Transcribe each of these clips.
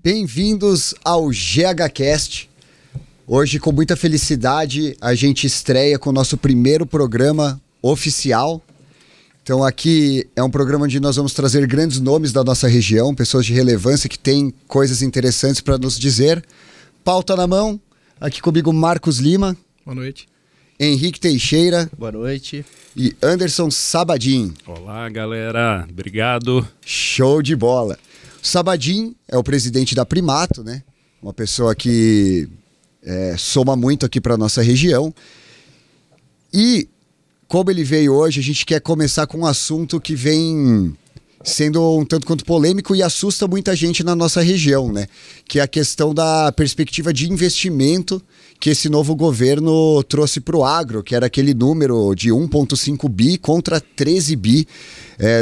Bem-vindos ao GHCast. Hoje, com muita felicidade, a gente estreia com o nosso primeiro programa oficial. Então aqui é um programa onde nós vamos trazer grandes nomes da nossa região, pessoas de relevância que têm coisas interessantes para nos dizer. Pauta na mão, aqui comigo Marcos Lima. Boa noite. Henrique Teixeira. Boa noite. E Anderson Sabadim. Olá, galera. Obrigado. Show de bola. O Sabadim é o presidente da Primato, né? Uma pessoa que soma muito aqui para nossa região. E, como ele veio hoje, a gente quer começar com um assunto que vem sendo um tanto quanto polêmico e assusta muita gente na nossa região, né? Que é a questão da perspectiva de investimento que esse novo governo trouxe para o agro, que era aquele número de 1,5 bi contra 13 bi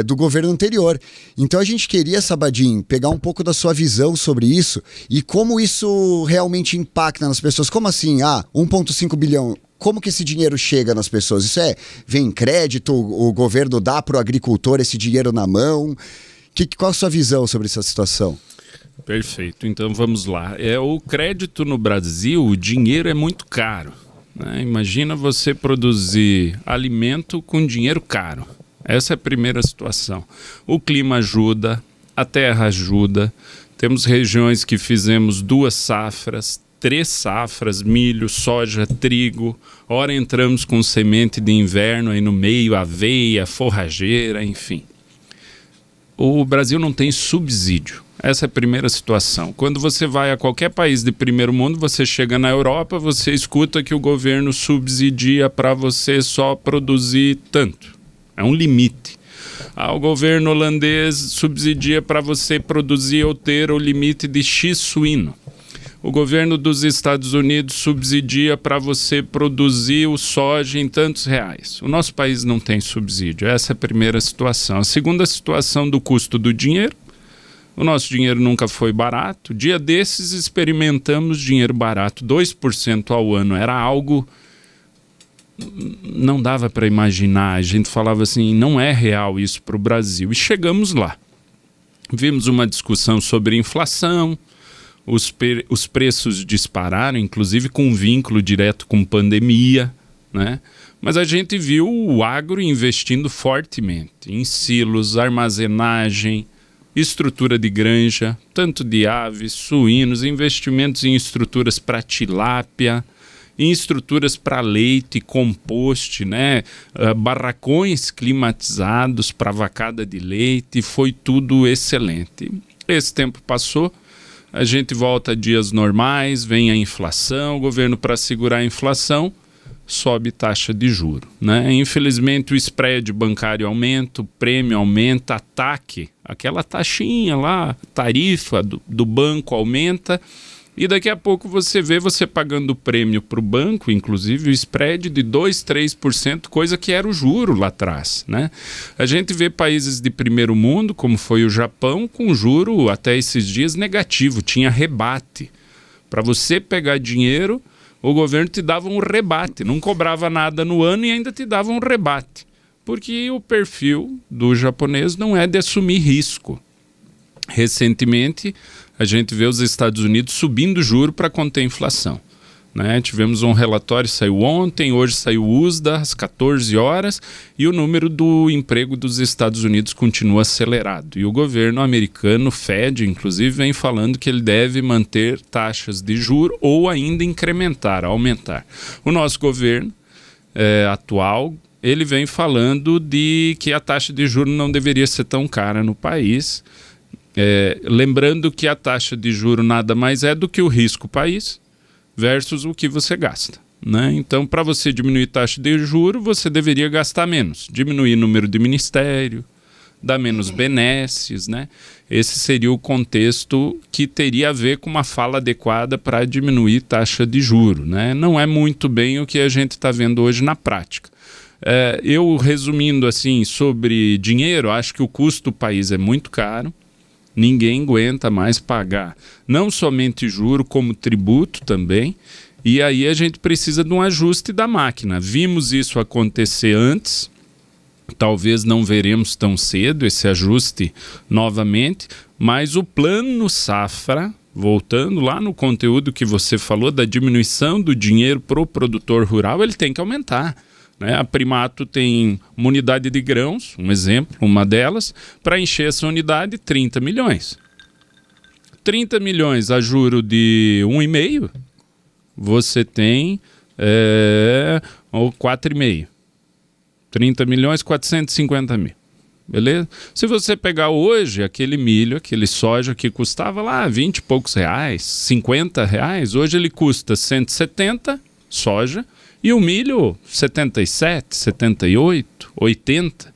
do governo anterior. Então a gente queria, Sabadim, pegar um pouco da sua visão sobre isso e como isso realmente impacta nas pessoas. Como assim? 1,5 bilhão... Como que esse dinheiro chega nas pessoas? Isso vem em crédito? O governo dá para o agricultor esse dinheiro na mão? Qual a sua visão sobre essa situação? Perfeito, então vamos lá. O crédito no Brasil, o dinheiro é muito caro, né? Imagina você produzir alimento com dinheiro caro. Essa é a primeira situação. O clima ajuda, a terra ajuda. Temos regiões que fizemos 2 safras, 3 safras, milho, soja, trigo. Ora entramos com semente de inverno aí no meio, aveia, forrageira, enfim. O Brasil não tem subsídio. Essa é a primeira situação. Quando você vai a qualquer país de primeiro mundo, você chega na Europa, você escuta que o governo subsidia para você só produzir tanto. É um limite. O governo holandês subsidia para você produzir ou ter o limite de X suíno. O governo dos Estados Unidos subsidia para você produzir o soja em tantos reais. O nosso país não tem subsídio. Essa é a primeira situação. A segunda situação do custo do dinheiro. O nosso dinheiro nunca foi barato. Dia desses experimentamos dinheiro barato. 2% ao ano. Era algo... Não dava para imaginar. A gente falava assim, não é real isso para o Brasil. E chegamos lá. Vimos uma discussão sobre inflação. Os preços dispararam, inclusive com vínculo direto com pandemia, né? Mas a gente viu o agro investindo fortemente em silos, armazenagem, estrutura de granja, tanto de aves, suínos, investimentos em estruturas para tilápia, em estruturas para leite, compost, né? Barracões climatizados para vacada de leite, foi tudo excelente. Esse tempo passou. A gente volta a dias normais, vem a inflação, o governo, para segurar a inflação, sobe taxa de juro, né? Infelizmente o spread bancário aumenta, o prêmio aumenta, a TAC, aquela taxinha lá, tarifa do banco aumenta, e daqui a pouco você vê você pagando o prêmio para o banco, inclusive o spread de 2%, 3%, coisa que era o juro lá atrás, né? A gente vê países de primeiro mundo, como foi o Japão, com juro até esses dias negativo, tinha rebate. Para você pegar dinheiro, o governo te dava um rebate, não cobrava nada no ano e ainda te dava um rebate. Porque o perfil do japonês não é de assumir risco. Recentemente, a gente vê os Estados Unidos subindo juro para conter a inflação, né? Tivemos um relatório, saiu ontem, hoje saiu o USDA às 14 horas e o número do emprego dos Estados Unidos continua acelerado. E o governo americano, Fed, inclusive, vem falando que ele deve manter taxas de juro ou ainda incrementar, aumentar. O nosso governo atual, ele vem falando de que a taxa de juro não deveria ser tão cara no país. Lembrando que a taxa de juro nada mais é do que o risco país versus o que você gasta, né? Então, para você diminuir taxa de juro, você deveria gastar menos, diminuir o número de ministério, dar menos benesses, né? Esse seria o contexto que teria a ver com uma fala adequada para diminuir taxa de juro, né? Não é muito bem o que a gente está vendo hoje na prática. Eu, resumindo assim, sobre dinheiro, acho que o custo do país é muito caro. Ninguém aguenta mais pagar, não somente juro, como tributo também. E aí a gente precisa de um ajuste da máquina. Vimos isso acontecer antes, talvez não veremos tão cedo esse ajuste novamente, mas o plano safra, voltando lá no conteúdo que você falou da diminuição do dinheiro para o produtor rural, ele tem que aumentar. Né? A Primato tem uma unidade de grãos, um exemplo, uma delas, para encher essa unidade, 30 milhões. 30 milhões a juro de 1,5, você tem 4,5. 30 milhões, 450 mil. Beleza? Se você pegar hoje aquele milho, aquele soja que custava lá 20 e poucos reais, 50 reais, hoje ele custa 170, soja, e o milho 77, 78, 80.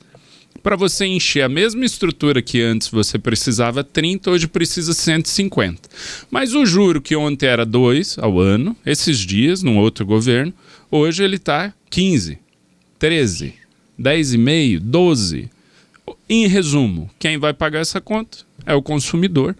Para você encher a mesma estrutura que antes você precisava 30, hoje precisa 150. Mas o juro que ontem era 2 ao ano, esses dias, num outro governo, hoje ele está 15, 13, 10,5, 12. Em resumo, quem vai pagar essa conta é o consumidor,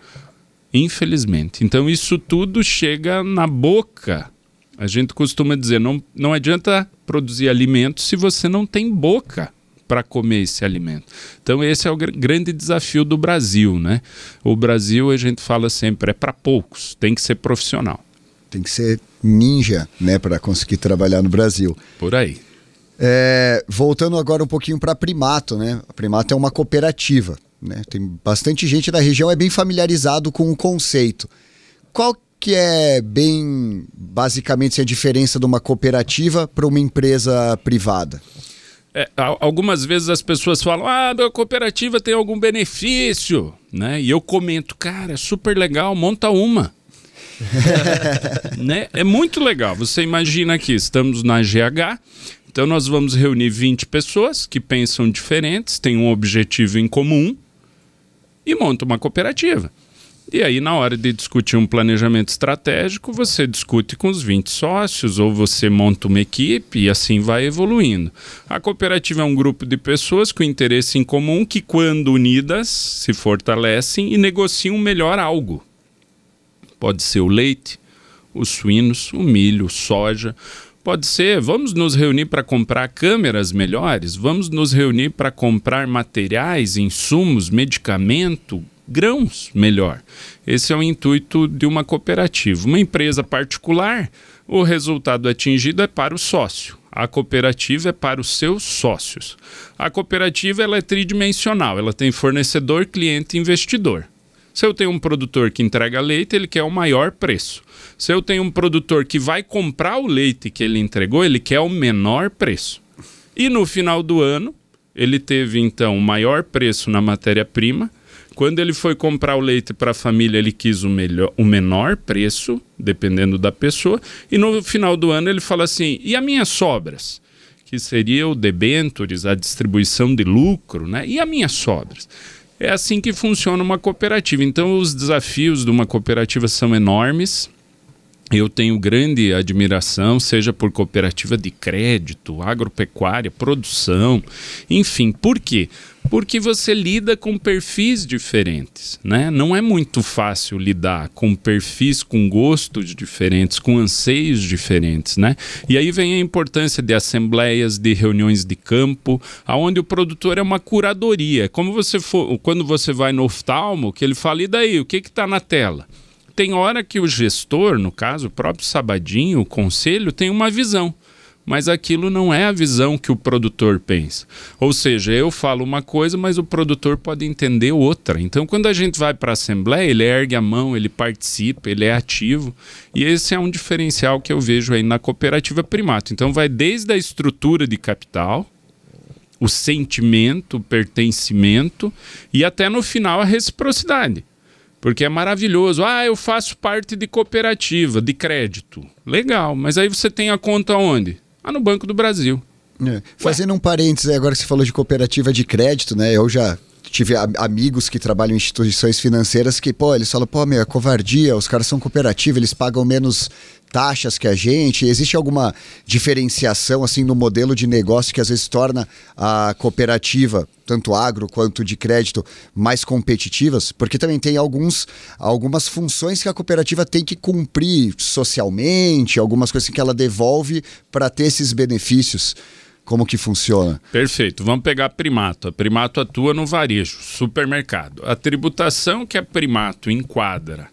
infelizmente. Então isso tudo chega na boca. A gente costuma dizer, não adianta produzir alimento se você não tem boca para comer esse alimento. Então esse é o grande desafio do Brasil, né? O Brasil, a gente fala sempre, é para poucos, tem que ser profissional. Tem que ser ninja, né, para conseguir trabalhar no Brasil. Por aí. Voltando agora um pouquinho para a Primato, né? A Primato é uma cooperativa, né? Tem bastante gente da região é bem familiarizado com o conceito. Qual que é bem, basicamente, a diferença de uma cooperativa para uma empresa privada? Algumas vezes as pessoas falam, a cooperativa tem algum benefício, né? E eu comento, cara, é super legal, monta uma. Né? É muito legal. Você imagina que estamos na GH, então nós vamos reunir 20 pessoas que pensam diferentes, têm um objetivo em comum e montam uma cooperativa. E aí, na hora de discutir um planejamento estratégico, você discute com os 20 sócios ou você monta uma equipe e assim vai evoluindo. A cooperativa é um grupo de pessoas com interesse em comum que, quando unidas, se fortalecem e negociam melhor algo. Pode ser o leite, os suínos, o milho, soja. Pode ser, vamos nos reunir para comprar câmeras melhores, vamos nos reunir para comprar materiais, insumos, medicamento, grãos melhor. Esse é o intuito de uma cooperativa. Uma empresa particular, o resultado atingido é para o sócio. A cooperativa é para os seus sócios. A cooperativa ela é tridimensional, ela tem fornecedor, cliente e investidor. Se eu tenho um produtor que entrega leite, ele quer o maior preço. Se eu tenho um produtor que vai comprar o leite que ele entregou, ele quer o menor preço. E no final do ano, ele teve então o maior preço na matéria-prima. Quando ele foi comprar o leite para a família, ele quis o menor preço, dependendo da pessoa. E no final do ano ele fala assim, e as minhas sobras? Que seria o debentures, a distribuição de lucro, né? E as minhas sobras? É assim que funciona uma cooperativa. Então os desafios de uma cooperativa são enormes. Eu tenho grande admiração, seja por cooperativa de crédito, agropecuária, produção, enfim. Por quê? Porque você lida com perfis diferentes, né? Não é muito fácil lidar com perfis com gostos diferentes, com anseios diferentes, né? E aí vem a importância de assembleias, de reuniões de campo, onde o produtor é uma curadoria. Como quando você vai no oftalmo, que ele fala, e daí, o que está na tela? Tem hora que o gestor, no caso, o próprio Sabadinho, o conselho, tem uma visão. Mas aquilo não é a visão que o produtor pensa. Ou seja, eu falo uma coisa, mas o produtor pode entender outra. Então, quando a gente vai para a Assembleia, ele ergue a mão, ele participa, ele é ativo. E esse é um diferencial que eu vejo aí na cooperativa Primato. Então, vai desde a estrutura de capital, o sentimento, o pertencimento e até no final a reciprocidade. Porque é maravilhoso. Eu faço parte de cooperativa, de crédito. Legal, mas aí você tem a conta onde? No Banco do Brasil. Fazendo um parênteses, agora que você falou de cooperativa de crédito, né? Eu já tive amigos que trabalham em instituições financeiras que, pô, eles falam, pô, meu, é covardia, os caras são cooperativa, eles pagam menos taxas que a gente. Existe alguma diferenciação, assim, no modelo de negócio que às vezes torna a cooperativa, tanto agro quanto de crédito, mais competitivas? Porque também tem algumas funções que a cooperativa tem que cumprir socialmente, algumas coisas que ela devolve para ter esses benefícios. Como que funciona? Perfeito. Vamos pegar a Primato. A Primato atua no varejo, supermercado. A tributação que a Primato enquadra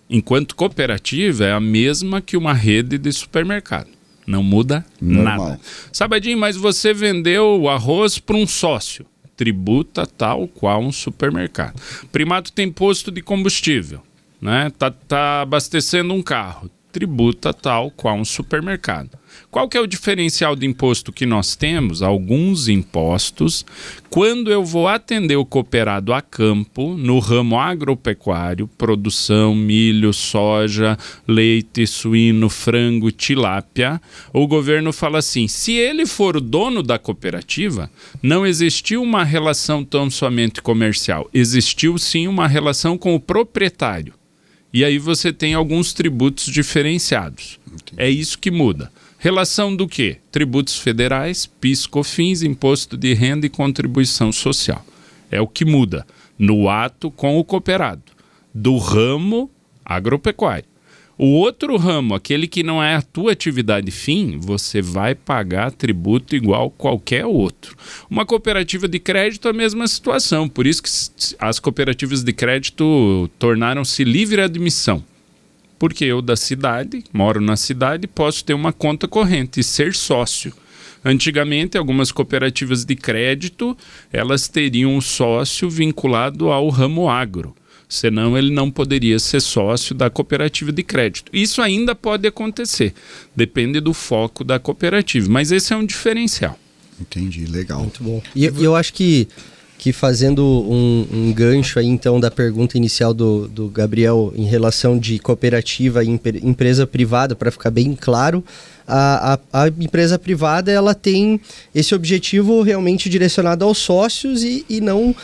enquanto cooperativa é a mesma que uma rede de supermercado. Não muda nada. Sabadinho, mas você vendeu o arroz para um sócio. Tributa tal qual um supermercado. Primato tem posto de combustível, né? Tá abastecendo um carro. Tributa tal qual um supermercado. Qual que é o diferencial de imposto que nós temos? Alguns impostos, quando eu vou atender o cooperado a campo, no ramo agropecuário, produção, milho, soja, leite, suíno, frango, tilápia, o governo fala assim, se ele for o dono da cooperativa, não existiu uma relação tão somente comercial, existiu sim uma relação com o proprietário. E aí você tem alguns tributos diferenciados. É isso que muda. Relação do quê? Tributos federais, PIS, COFINS, imposto de renda e contribuição social. É o que muda no ato com o cooperado, do ramo agropecuário. O outro ramo, aquele que não é a tua atividade fim, você vai pagar tributo igual qualquer outro. Uma cooperativa de crédito, a mesma situação. Por isso que as cooperativas de crédito tornaram-se livre admissão. Porque eu da cidade, moro na cidade, posso ter uma conta corrente e ser sócio. Antigamente, algumas cooperativas de crédito, elas teriam um sócio vinculado ao ramo agro. Senão ele não poderia ser sócio da cooperativa de crédito. Isso ainda pode acontecer, depende do foco da cooperativa, mas esse é um diferencial. Entendi, legal. Muito bom. E eu acho que fazendo um gancho aí então da pergunta inicial do Gabriel em relação de cooperativa e empresa privada, para ficar bem claro, a empresa privada ela tem esse objetivo realmente direcionado aos sócios e não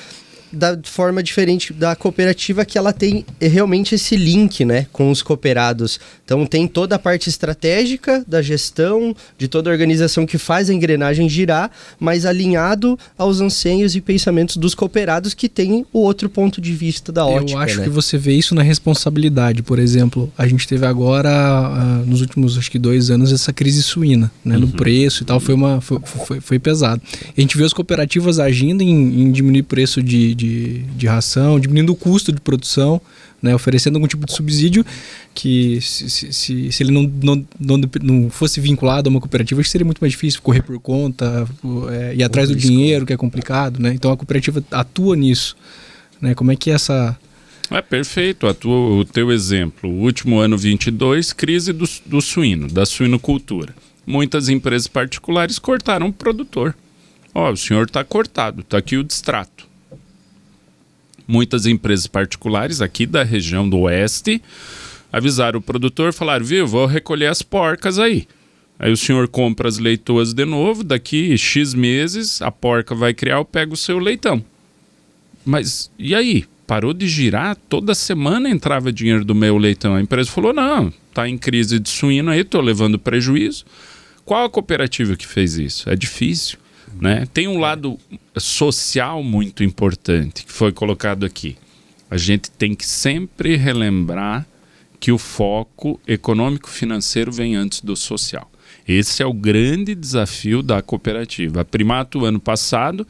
da forma diferente da cooperativa, que ela tem realmente esse link, né, com os cooperados. Então tem toda a parte estratégica da gestão, de toda a organização que faz a engrenagem girar, mas alinhado aos anseios e pensamentos dos cooperados que têm o outro ponto de vista da ótica. Eu acho né? que você vê isso na responsabilidade. Por exemplo, a gente teve agora, nos últimos acho que 2 anos, essa crise suína, né, no preço e tal, foi pesado. A gente vê as cooperativas agindo em diminuir o preço de ração, diminuindo o custo de produção, né, oferecendo algum tipo de subsídio que se ele não fosse vinculado a uma cooperativa, acho que seria muito mais difícil correr por conta, ir atrás do dinheiro, que é complicado, né? Então a cooperativa atua nisso, né? Como é que é essa... É perfeito, o teu exemplo. O último ano 22, crise do suíno, da suinocultura. Muitas empresas particulares cortaram o produtor. Ó, o senhor está cortado, está aqui o distrato. Muitas empresas particulares aqui da região do oeste avisaram o produtor, falaram, viu, vou recolher as porcas aí. Aí o senhor compra as leitoas de novo, daqui X meses a porca vai criar, eu pego o seu leitão. Mas e aí? Parou de girar? Toda semana entrava dinheiro do meu leitão. A empresa falou, não, tá em crise de suíno aí, tô levando prejuízo. Qual a cooperativa que fez isso? É difícil. Né? Tem um lado social muito importante que foi colocado aqui. A gente tem que sempre relembrar que o foco econômico-financeiro vem antes do social. Esse é o grande desafio da cooperativa. A Primato, ano passado,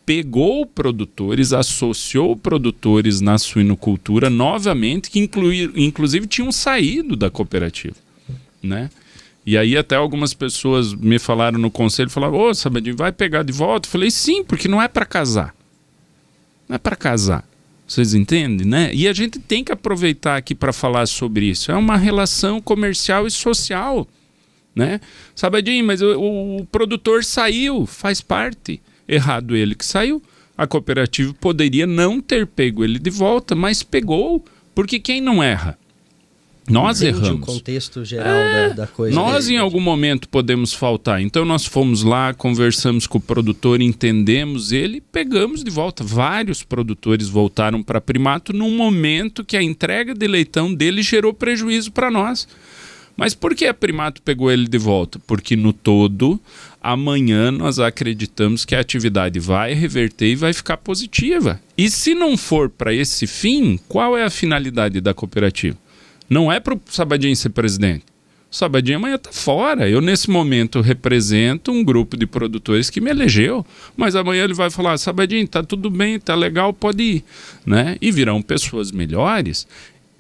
pegou produtores, associou produtores na suinocultura novamente, que inclusive tinham saído da cooperativa, né? E aí até algumas pessoas me falaram no conselho, falaram, ô, Sabadinho, vai pegar de volta? Eu falei, sim, porque não é para casar. Não é para casar. Vocês entendem, né? E a gente tem que aproveitar aqui para falar sobre isso. É uma relação comercial e social, né? Sabadinho, mas o produtor saiu, faz parte. Errado ele que saiu. A cooperativa poderia não ter pego ele de volta, mas pegou, porque quem não erra? Nós entende erramos. o contexto geral da coisa. Nós, em algum momento, podemos faltar. Então, nós fomos lá, conversamos com o produtor, entendemos ele, pegamos de volta. Vários produtores voltaram para Primato num momento que a entrega de leitão dele gerou prejuízo para nós. Mas por que a Primato pegou ele de volta? Porque, no todo, amanhã nós acreditamos que a atividade vai reverter e vai ficar positiva. E se não for para esse fim, qual é a finalidade da cooperativa? Não é para o Sabadin ser presidente. O Sabadin amanhã está fora. Eu, nesse momento, represento um grupo de produtores que me elegeu. Mas amanhã ele vai falar, Sabadin, está tudo bem, está legal, pode ir. Né? E virão pessoas melhores.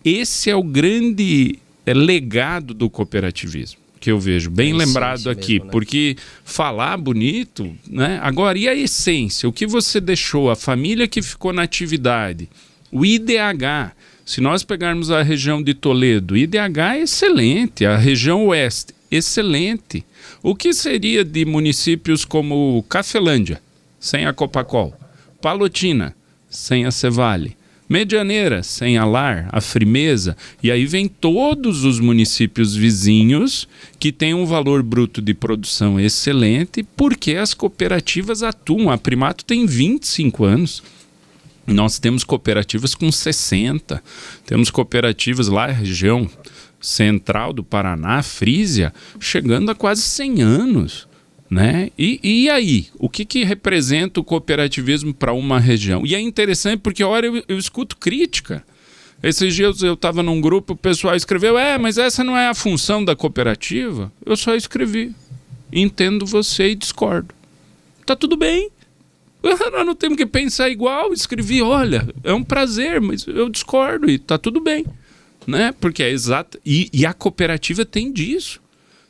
Esse é o grande legado do cooperativismo, que eu vejo bem lembrado aqui. Mesmo, né? Porque falar bonito, né? Agora, e a essência? O que você deixou? A família que ficou na atividade? O IDH... Se nós pegarmos a região de Toledo, IDH é excelente, a região oeste, excelente. O que seria de municípios como Cafelândia, sem a Copacol, Palotina, sem a Cevale, Medianeira, sem a Lar, a Frimeza, e aí vem todos os municípios vizinhos que têm um valor bruto de produção excelente, porque as cooperativas atuam. A Primato tem 25 anos. Nós temos cooperativas com 60, temos cooperativas lá na região central do Paraná, Frísia, chegando a quase 100 anos. Né? E aí, o que representa o cooperativismo para uma região? E é interessante porque, ora, eu escuto crítica. Esses dias eu estava num grupo, o pessoal escreveu, mas essa não é a função da cooperativa. Eu só escrevi, entendo você e discordo. Tá tudo bem. Nós não temos que pensar igual. Escrevi, olha, é um prazer, mas eu discordo e tá tudo bem, né? Porque é exato. E a cooperativa tem disso.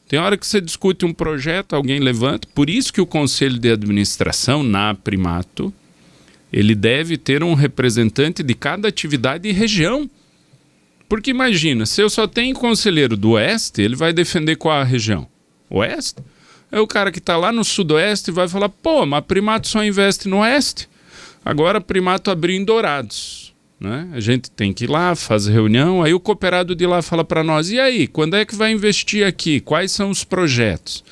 Tem hora que você discute um projeto, alguém levanta. Por isso que o Conselho de Administração, na Primato, ele deve ter um representante de cada atividade e região. Porque imagina, se eu só tenho conselheiro do Oeste, ele vai defender qual a região? Oeste? É o cara que está lá no Sudoeste e vai falar, pô, mas a Primato só investe no Oeste. Agora a Primato abriu em Dourados. Né? A gente tem que ir lá, fazer reunião, aí o cooperado de lá fala para nós, e aí, quando é que vai investir aqui? Quais são os projetos?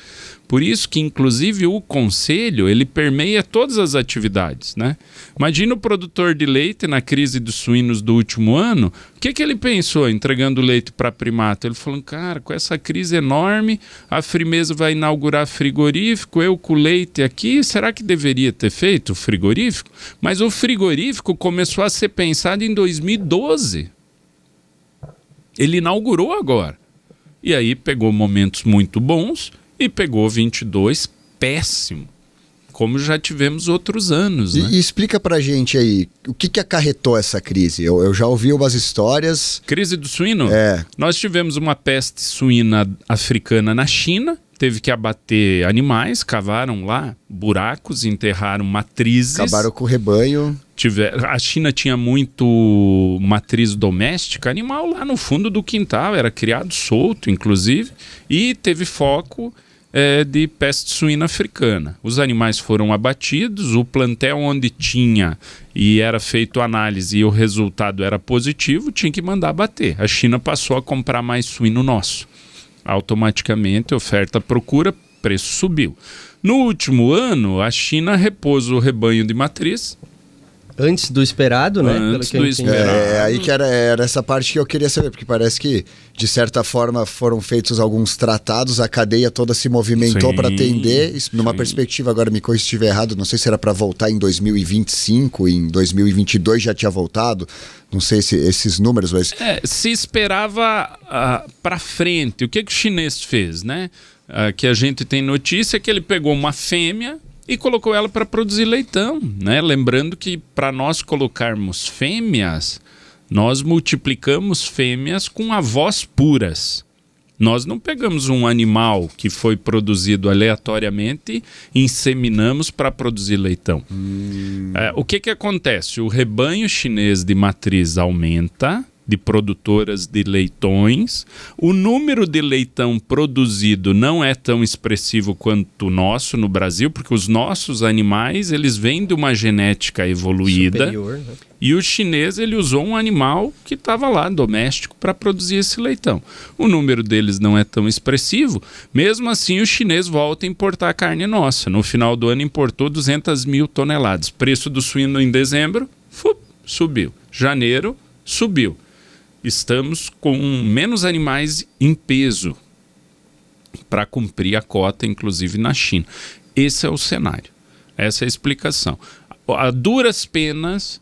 Por isso que, inclusive, o conselho, ele permeia todas as atividades, né? Imagina o produtor de leite na crise dos suínos do último ano, o que ele pensou entregando leite para a Primato? Ele falou, cara, com essa crise enorme, a Frimeza vai inaugurar frigorífico, eu com leite aqui, será que deveria ter feito o frigorífico? Mas o frigorífico começou a ser pensado em 2012. Ele inaugurou agora. E aí pegou momentos muito bons, e pegou 22 péssimo, como já tivemos outros anos. Né? E explica pra gente aí, o que acarretou essa crise? Eu já ouvi umas histórias... Crise do suíno? É. Nós tivemos uma peste suína africana na China, teve que abater animais, cavaram lá buracos, enterraram matrizes. Acabaram com o rebanho. A China tinha muito matriz doméstica, animal lá no fundo do quintal, era criado solto, inclusive, e teve foco de peste suína africana. Os animais foram abatidos, o plantel onde tinha e era feito análise e o resultado era positivo, tinha que mandar abater. A China passou a comprar mais suíno nosso. Automaticamente, oferta-procura, preço subiu. No último ano, a China repôs o rebanho de matriz. Antes do esperado, né? Antes do esperado. Aí que era essa parte que eu queria saber, porque parece que, de certa forma, foram feitos alguns tratados, a cadeia toda se movimentou para atender, numa perspectiva, agora me corrija se estiver errado, não sei se era para voltar em 2025, em 2022 já tinha voltado, não sei se esses números, mas... se esperava para frente. O que o chinês fez, né? Que a gente tem notícia é que ele pegou uma fêmea e colocou ela para produzir leitão, né? Lembrando que para nós colocarmos fêmeas, nós multiplicamos fêmeas com avós puras. Nós não pegamos um animal que foi produzido aleatoriamente e inseminamos para produzir leitão. O que acontece? O rebanho chinês de matriz aumenta, de produtoras de leitões. O número de leitão produzido não é tão expressivo quanto o nosso no Brasil, porque os nossos animais, eles vêm de uma genética evoluída. Superior, né? E o chinês, ele usou um animal que estava lá, doméstico, para produzir esse leitão. O número deles não é tão expressivo. Mesmo assim, o chinês volta a importar carne nossa. No final do ano, importou 200 mil toneladas. Preço do suíno em dezembro, subiu. Janeiro, subiu. Estamos com menos animais em peso para cumprir a cota, inclusive na China. Esse é o cenário. Essa é a explicação. A duras penas,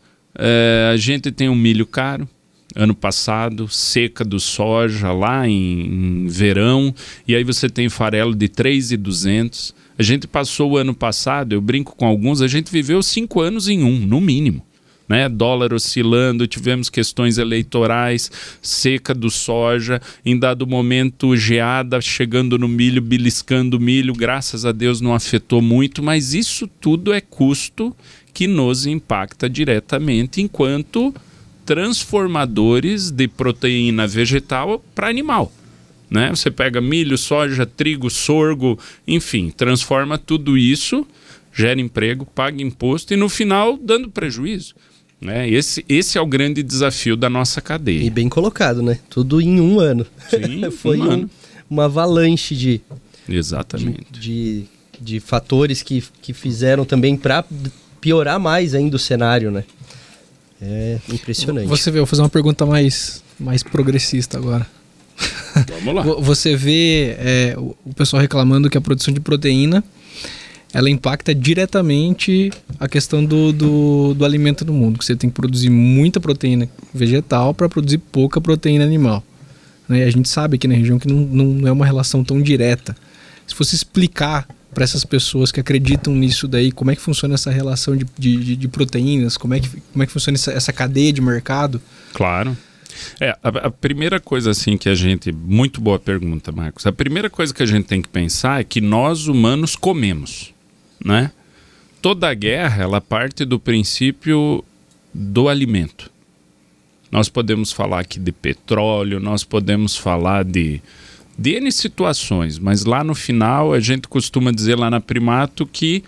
a gente tem um milho caro. Ano passado, seca do soja lá em verão, e aí você tem farelo de 3.200. A gente passou o ano passado, eu brinco com alguns, a gente viveu 5 anos em um, no mínimo. Né? Dólar oscilando, tivemos questões eleitorais, seca do soja, em dado momento geada chegando no milho, beliscando o milho, graças a Deus não afetou muito, mas isso tudo é custo que nos impacta diretamente enquanto transformadores de proteína vegetal para animal. Né? Você pega milho, soja, trigo, sorgo, enfim, transforma tudo isso, gera emprego, paga imposto e no final dando prejuízo. Né? Esse é o grande desafio da nossa cadeia. E bem colocado, né? Tudo em um ano. Sim, Foi uma avalanche de, exatamente. de fatores que fizeram também para piorar mais ainda o cenário, né? É impressionante. Você vê, eu vou fazer uma pergunta mais progressista agora. Vamos lá. Você vê o pessoal reclamando que a produção de proteína ela impacta diretamente a questão do alimento no mundo, que você tem que produzir muita proteína vegetal para produzir pouca proteína animal. Né? A gente sabe aqui na região que não é uma relação tão direta. Se fosse explicar para essas pessoas que acreditam nisso daí, como é que funciona essa relação de proteínas, como é que funciona essa cadeia de mercado? Claro. A primeira coisa assim que a gente... Muito boa pergunta, Marcos. A primeira coisa que a gente tem que pensar é que nós humanos comemos, né? Toda guerra, ela parte do princípio do alimento. Nós podemos falar aqui de petróleo, nós podemos falar de N situações, mas lá no final a gente costuma dizer lá na Primato que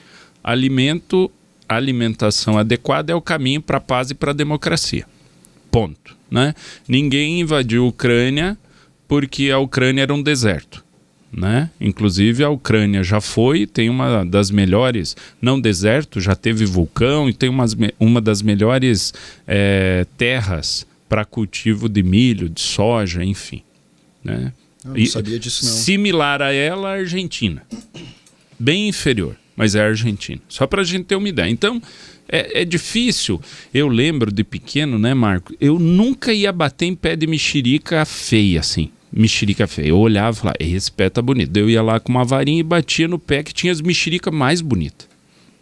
alimentação adequada é o caminho para a paz e para a democracia. Ponto. Né? Ninguém invadiu a Ucrânia porque a Ucrânia era um deserto. Né? Inclusive a Ucrânia já tem uma das melhores, não deserto, já teve vulcão e tem uma das melhores terras para cultivo de milho, de soja, enfim. Né? Eu não sabia disso não. Similar a ela, a Argentina. Bem inferior, mas é a Argentina. Só para a gente ter uma ideia. Então, é difícil. Eu lembro de pequeno, né, Marco? Eu nunca ia bater em pé de mexerica feia, assim. Mexerica feia. Eu olhava e falava, esse pé tá bonito. Eu ia lá com uma varinha e batia no pé que tinha as mexericas mais bonitas.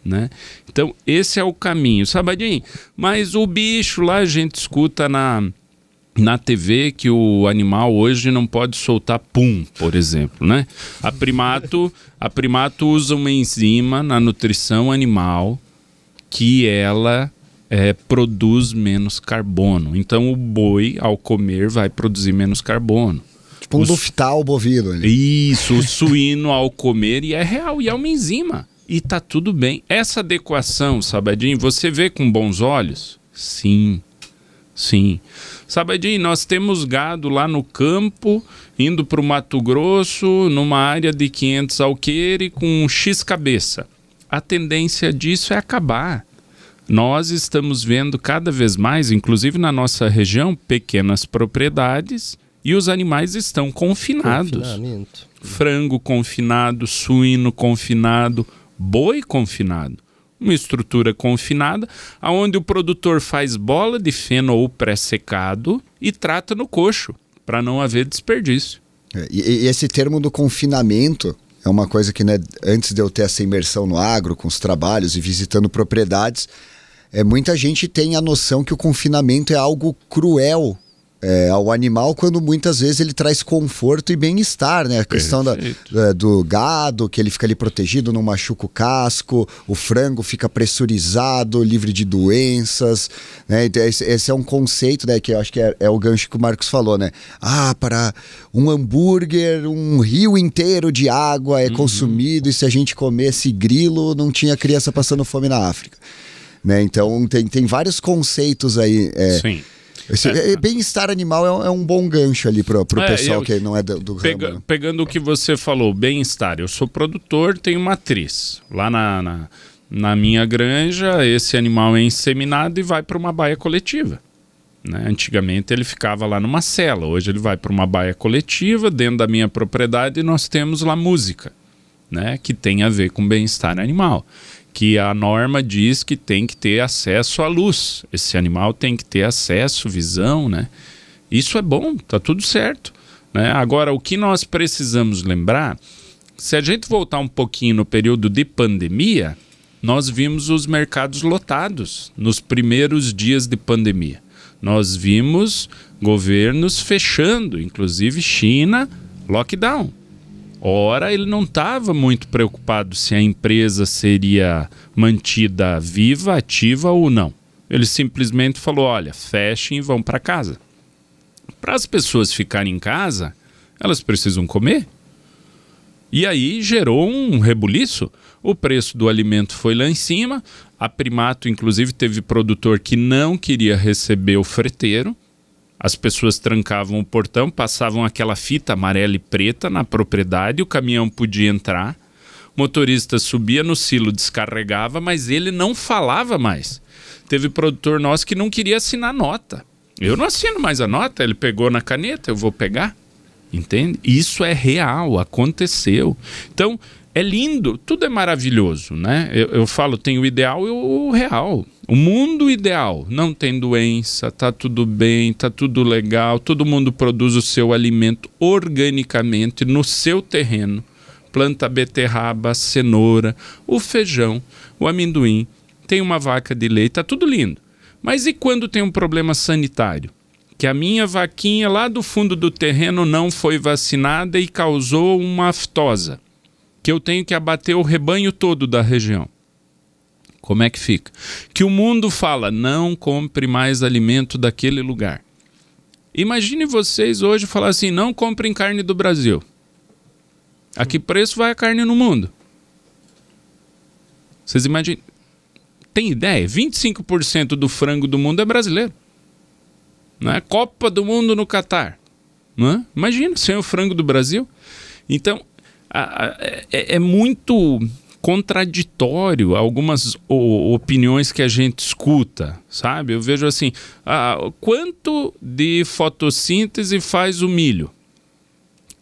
Né? Então, esse é o caminho. Sabadinho, mas o bicho lá a gente escuta na TV que o animal hoje não pode soltar pum, por exemplo, né? A Primato usa uma enzima na nutrição animal que ela produz menos carbono. Então o boi, ao comer, vai produzir menos carbono. Tipo um luftal bovino. Ali. Isso, o suíno ao comer, e é real, e é uma enzima. E tá tudo bem. Essa adequação, Sabadinho, você vê com bons olhos? Sim. Sim. Sabadinho, nós temos gado lá no campo, indo para o Mato Grosso, numa área de 500 alqueire com X cabeça. A tendência disso é acabar. Nós estamos vendo cada vez mais, inclusive na nossa região, pequenas propriedades e os animais estão confinados. Frango confinado, suíno confinado, boi confinado. Uma estrutura confinada, onde o produtor faz bola de feno ou pré-secado e trata no coxo, para não haver desperdício. E esse termo do confinamento é uma coisa que, né, antes de eu ter essa imersão no agro, com os trabalhos e visitando propriedades, muita gente tem a noção que o confinamento é algo cruel ao animal quando muitas vezes ele traz conforto e bem-estar, né? A questão do gado, que ele fica ali protegido, não machuca o casco, o frango fica pressurizado, livre de doenças, né? Então, esse é um conceito, né, que eu acho que é o gancho que o Marcos falou, né? Para um hambúrguer, um rio inteiro de água é consumido, e se a gente comesse grilo, não tinha criança passando fome na África, né? Então tem vários conceitos aí. Sim. Bem-estar animal é um bom gancho ali pro pessoal que não é do ramo, né? Pegando o que você falou, bem-estar. Eu sou produtor, tenho matriz. Lá na minha granja, esse animal é inseminado e vai para uma baia coletiva, né? Antigamente ele ficava lá numa cela, hoje ele vai para uma baia coletiva, dentro da minha propriedade, e nós temos lá música, né? Que tem a ver com bem-estar animal. Que a norma diz que tem que ter acesso à luz. Esse animal tem que ter acesso, visão, né? Isso é bom, tá tudo certo, né? Agora, o que nós precisamos lembrar, se a gente voltar um pouquinho no período de pandemia, nós vimos os mercados lotados nos primeiros dias de pandemia. Nós vimos governos fechando, inclusive China, lockdown. Ora, ele não estava muito preocupado se a empresa seria mantida viva, ativa ou não. Ele simplesmente falou, olha, fechem e vão para casa. Para as pessoas ficarem em casa, elas precisam comer. E aí gerou um rebuliço. O preço do alimento foi lá em cima. A Primato, inclusive, teve produtor que não queria receber o freteiro. As pessoas trancavam o portão, passavam aquela fita amarela e preta na propriedade, o caminhão podia entrar, o motorista subia no silo, descarregava, mas ele não falava mais. Teve produtor nosso que não queria assinar nota. Eu não assino mais a nota, ele pegou na caneta, eu vou pegar. Entende? Isso é real, aconteceu. Então, é lindo, tudo é maravilhoso, né? Eu falo, tem o ideal e o real. O mundo ideal, não tem doença, tá tudo bem, tá tudo legal, todo mundo produz o seu alimento organicamente no seu terreno. Planta a beterraba, a cenoura, o feijão, o amendoim, tem uma vaca de leite, tá tudo lindo. Mas e quando tem um problema sanitário? Que a minha vaquinha lá do fundo do terreno não foi vacinada e causou uma aftosa, que eu tenho que abater o rebanho todo da região. Como é que fica? Que o mundo fala, não compre mais alimento daquele lugar. Imagine vocês hoje falar assim, não comprem carne do Brasil. A que preço vai a carne no mundo? Vocês imaginam? Tem ideia? 25% do frango do mundo é brasileiro. Não é? Copa do Mundo no Catar. Não é? Imagina, sem o frango do Brasil. Então, é muito contraditório algumas opiniões que a gente escuta, sabe? Eu vejo assim, quanto de fotossíntese faz o milho?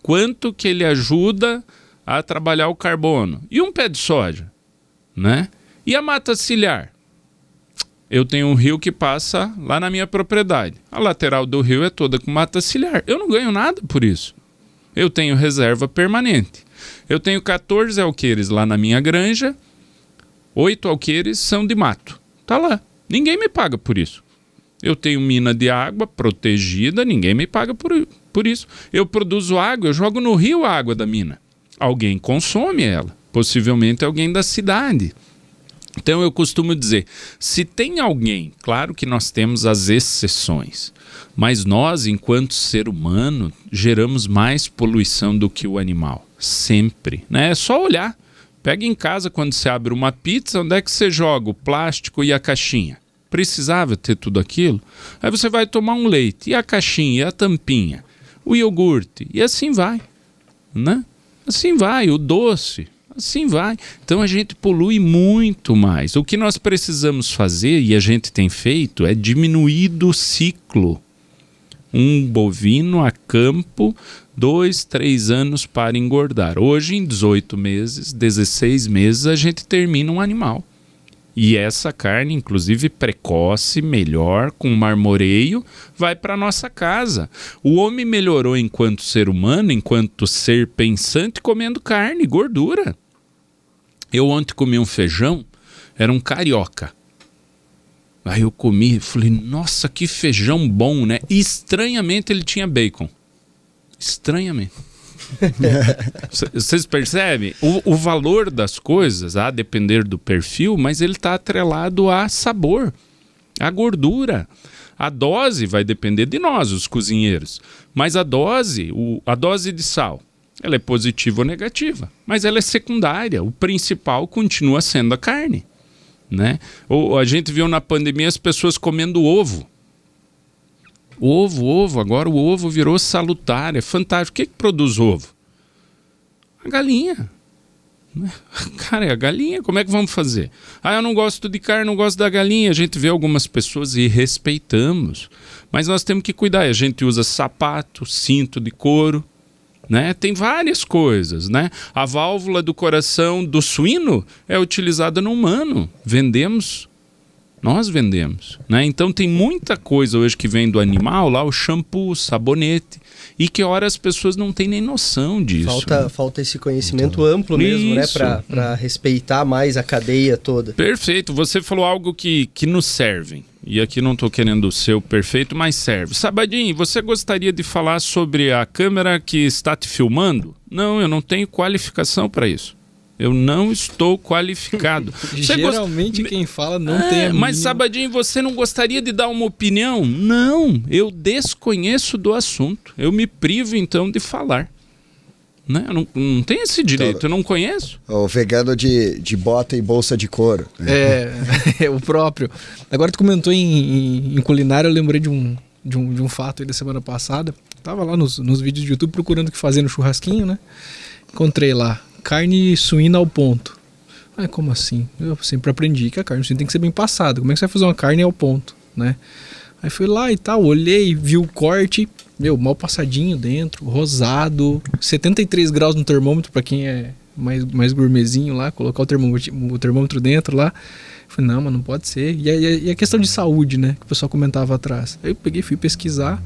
Quanto que ele ajuda a trabalhar o carbono? E um pé de soja, né? E a mata ciliar? Eu tenho um rio que passa lá na minha propriedade. A lateral do rio é toda com mata ciliar. Eu não ganho nada por isso. Eu tenho reserva permanente. Eu tenho 14 alqueires lá na minha granja, 8 alqueires são de mato. Tá lá. Ninguém me paga por isso. Eu tenho mina de água protegida, ninguém me paga por isso. Eu produzo água, eu jogo no rio a água da mina. Alguém consome ela, possivelmente alguém da cidade. Então eu costumo dizer, se tem alguém, claro que nós temos as exceções, mas nós, enquanto ser humano, geramos mais poluição do que o animal. Sempre, né? É só olhar. Pega em casa, quando você abre uma pizza, onde é que você joga o plástico e a caixinha? Precisava ter tudo aquilo? Aí você vai tomar um leite, e a caixinha, e a tampinha, o iogurte, e assim vai, né? Assim vai, o doce, assim vai. Então a gente polui muito mais. O que nós precisamos fazer, e a gente tem feito, é diminuir do ciclo. Um bovino a campo, 2, 3 anos para engordar. Hoje, em 18 meses, 16 meses, a gente termina um animal. E essa carne, inclusive precoce, melhor, com marmoreio, vai para nossa casa. O homem melhorou enquanto ser humano, enquanto ser pensante, comendo carne, gordura. Eu ontem comi um feijão, era um carioca. Aí eu comi e falei, nossa, que feijão bom, né? E estranhamente ele tinha bacon. Estranhamente. Vocês percebem? O valor das coisas, a depender do perfil, mas ele está atrelado a sabor, a gordura. A dose vai depender de nós, os cozinheiros. Mas a dose de sal, ela é positiva ou negativa. Mas ela é secundária. O principal continua sendo a carne. Né? A gente viu na pandemia as pessoas comendo ovo. Ovo, agora o ovo virou salutar, é fantástico. O que produz ovo? A galinha. Cara, é a galinha, como é que vamos fazer? Eu não gosto de carne, não gosto da galinha. A gente vê algumas pessoas e respeitamos. Mas nós temos que cuidar. A gente usa sapato, cinto de couro, né? Tem várias coisas, né? A válvula do coração do suíno é utilizada no humano. Nós vendemos, né? Então tem muita coisa hoje que vem do animal, lá o shampoo, o sabonete, e que hora as pessoas não têm nem noção disso. Falta esse conhecimento amplo mesmo, né? Para respeitar mais a cadeia toda. Perfeito, você falou algo que nos serve. E aqui não estou querendo ser o perfeito, mas serve. Sabadinho, você gostaria de falar sobre a câmera que está te filmando? Não, eu não tenho qualificação para isso. Eu não estou qualificado. Geralmente quem fala não tem a mínima... Mas, Sabadinho, você não gostaria de dar uma opinião? Não, eu desconheço do assunto. Eu me privo, então, de falar. Né? Eu não tenho esse direito, eu não conheço. O vegano de bota e bolsa de couro. É o próprio. Agora tu comentou em culinária, eu lembrei de um fato aí da semana passada. Tava lá nos vídeos do YouTube procurando o que fazer no churrasquinho, né? Encontrei lá, carne suína ao ponto. Como assim? Eu sempre aprendi que a carne suína tem que ser bem passada. Como é que você vai fazer uma carne ao ponto, né? Aí fui lá e tal, olhei, vi o corte... mal passadinho dentro, rosado, 73 graus no termômetro para quem é mais gourmetzinho lá, colocar o termômetro dentro lá. Falei, não, mas não pode ser. E a questão de saúde, né, que o pessoal comentava atrás. Aí eu peguei, fui pesquisar,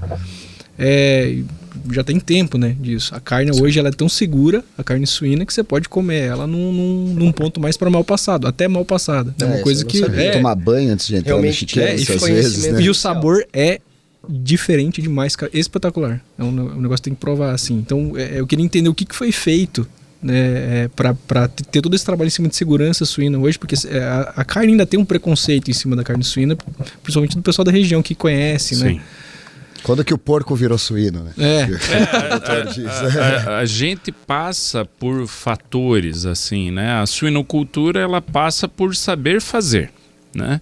já tem tempo, né, disso. A carne hoje ela é tão segura, a carne suína, que você pode comer ela num ponto mais para mal passado, até mal passada. É uma coisa que... tomar banho antes de entrar no chiqueiro, às vezes, né? E o sabor é diferente demais, espetacular. É um negócio que tem que provar assim. Então eu queria entender o que foi feito, né, para ter todo esse trabalho em cima de segurança suína hoje, porque a carne ainda tem um preconceito em cima da carne suína, principalmente do pessoal da região que conhece, Sim. né? Quando que o porco virou suíno, né? A gente passa por fatores assim, né? A suinocultura ela passa por saber fazer, né?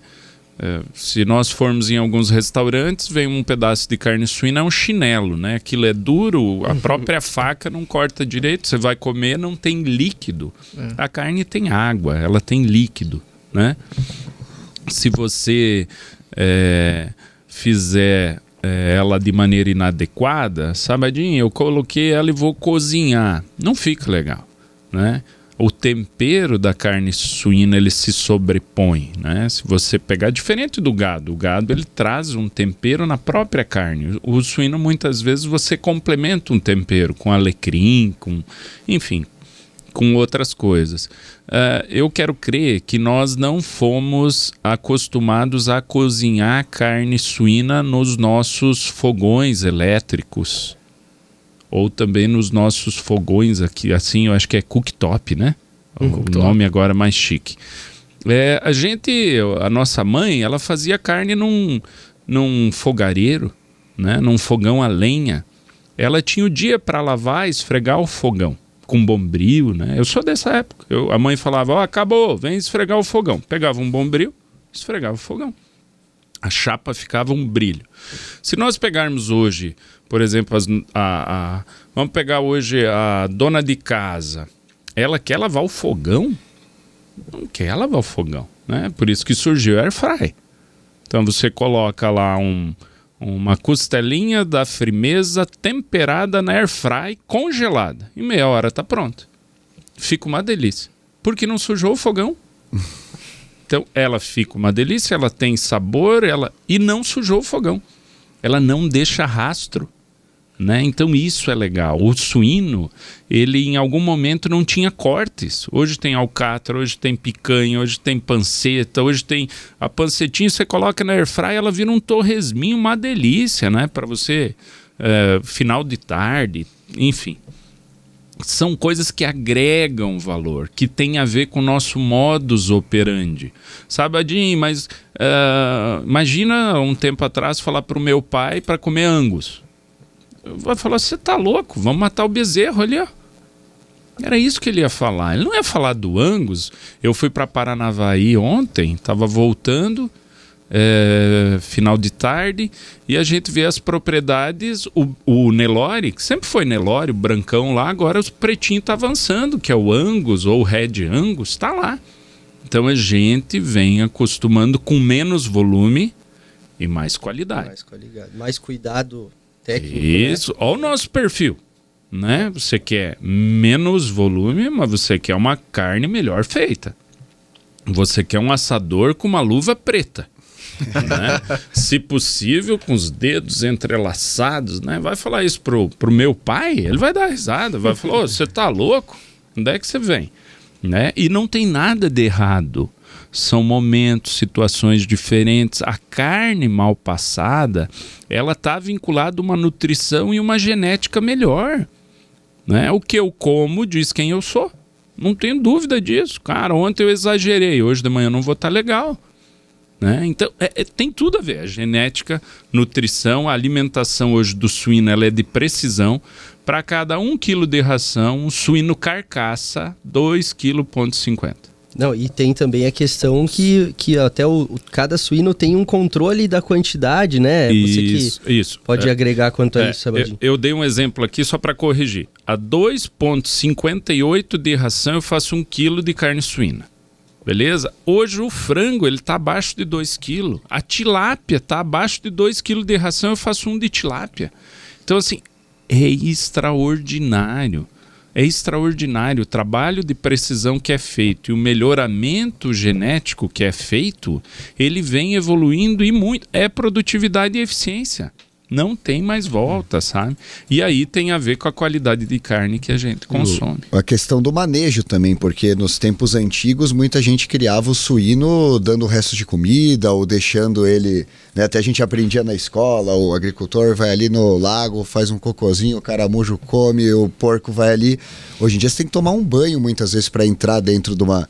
Se nós formos em alguns restaurantes, vem um pedaço de carne suína, é um chinelo, né? Aquilo é duro, a própria faca não corta direito, você vai comer, não tem líquido. A carne tem água, ela tem líquido, né? Se você fizer ela de maneira inadequada, Sabadinho, eu coloquei ela e vou cozinhar, não fica legal, né? O tempero da carne suína ele se sobrepõe, né? Se você pegar, diferente do gado, o gado ele traz um tempero na própria carne. O suíno muitas vezes você complementa um tempero com alecrim, enfim, com outras coisas. Eu quero crer que nós não fomos acostumados a cozinhar carne suína nos nossos fogões elétricos. Ou também nos nossos fogões aqui, assim, eu acho que é cooktop, né? O nome agora mais chique. A nossa mãe, ela fazia carne num fogareiro, né? Num fogão a lenha. Ela tinha o dia para lavar e esfregar o fogão com bombril, né? Eu sou dessa época. A mãe falava, acabou, vem esfregar o fogão. Pegava um bombril, esfregava o fogão. A chapa ficava um brilho. Se nós pegarmos hoje, por exemplo, vamos pegar hoje a dona de casa, ela quer lavar o fogão? Não quer lavar o fogão, né? Por isso que surgiu o air fry. Então você coloca lá uma costelinha da firmeza temperada na air fry, congelada. Em meia hora está pronta. Fica uma delícia. Porque não sujou o fogão. Então ela fica uma delícia, ela tem sabor, e não sujou o fogão. Ela não deixa rastro. né? Então isso é legal. O suíno, ele em algum momento não tinha cortes. Hoje tem alcatra, hoje tem picanha, hoje tem panceta, hoje tem a pancetinha, você coloca na airfryer, ela vira um torresminho, uma delícia, né? Para você, final de tarde, enfim. São coisas que agregam valor, que tem a ver com o nosso modus operandi. Sabe, Adinho, mas imagina um tempo atrás falar para o meu pai para comer Angus. Vai falar, você tá louco, vamos matar o bezerro ali, ó. Era isso que ele ia falar. Ele não ia falar do Angus. Eu fui para Paranavaí ontem, estava voltando, final de tarde, e a gente vê as propriedades, o Nelore, que sempre foi Nelore, o brancão lá, agora o pretinho está avançando, que é o Angus ou o Red Angus, está lá. Então a gente vem acostumando com menos volume e mais qualidade. Mais cuidado técnico. Isso, né? Olha o nosso perfil, né? Você quer menos volume, mas você quer uma carne melhor feita. Você quer um assador com uma luva preta. Né? Se possível, com os dedos entrelaçados, né? Vai falar isso pro meu pai, ele vai dar risada, vai falar, você tá louco? Onde é que você vem? Né? E não tem nada de errado. São momentos, situações diferentes. A carne mal passada, ela está vinculada a uma nutrição e uma genética melhor. Né? O que eu como diz quem eu sou. Não tenho dúvida disso. Cara, ontem eu exagerei, hoje de manhã eu não vou estar legal. Né? Então, tem tudo a ver. A genética, nutrição, a alimentação hoje do suíno, ela é de precisão. Para cada 1 quilo de ração, um suíno carcaça, 2,50 kg. Não, e tem também a questão que até cada suíno tem um controle da quantidade, né? Isso, Você que pode agregar quanto a isso, Sabadinho. Eu dei um exemplo aqui só para corrigir. A 2,58 de ração eu faço 1 quilo de carne suína. Beleza? Hoje o frango, ele tá abaixo de 2 kg. A tilápia tá abaixo de 2 kg de ração, eu faço 1 de tilápia. Então, assim, é extraordinário. É extraordinário o trabalho de precisão que é feito e o melhoramento genético que é feito, ele vem evoluindo e muito. É produtividade e eficiência. Não tem mais volta, sabe? E aí tem a ver com a qualidade de carne que a gente consome. A questão do manejo também, porque nos tempos antigos muita gente criava o suíno dando restos de comida ou deixando ele, né? Até a gente aprendia na escola, o agricultor vai ali no lago, faz um cocôzinho, o caramujo come, o porco vai ali. Hoje em dia você tem que tomar um banho muitas vezes para entrar dentro de uma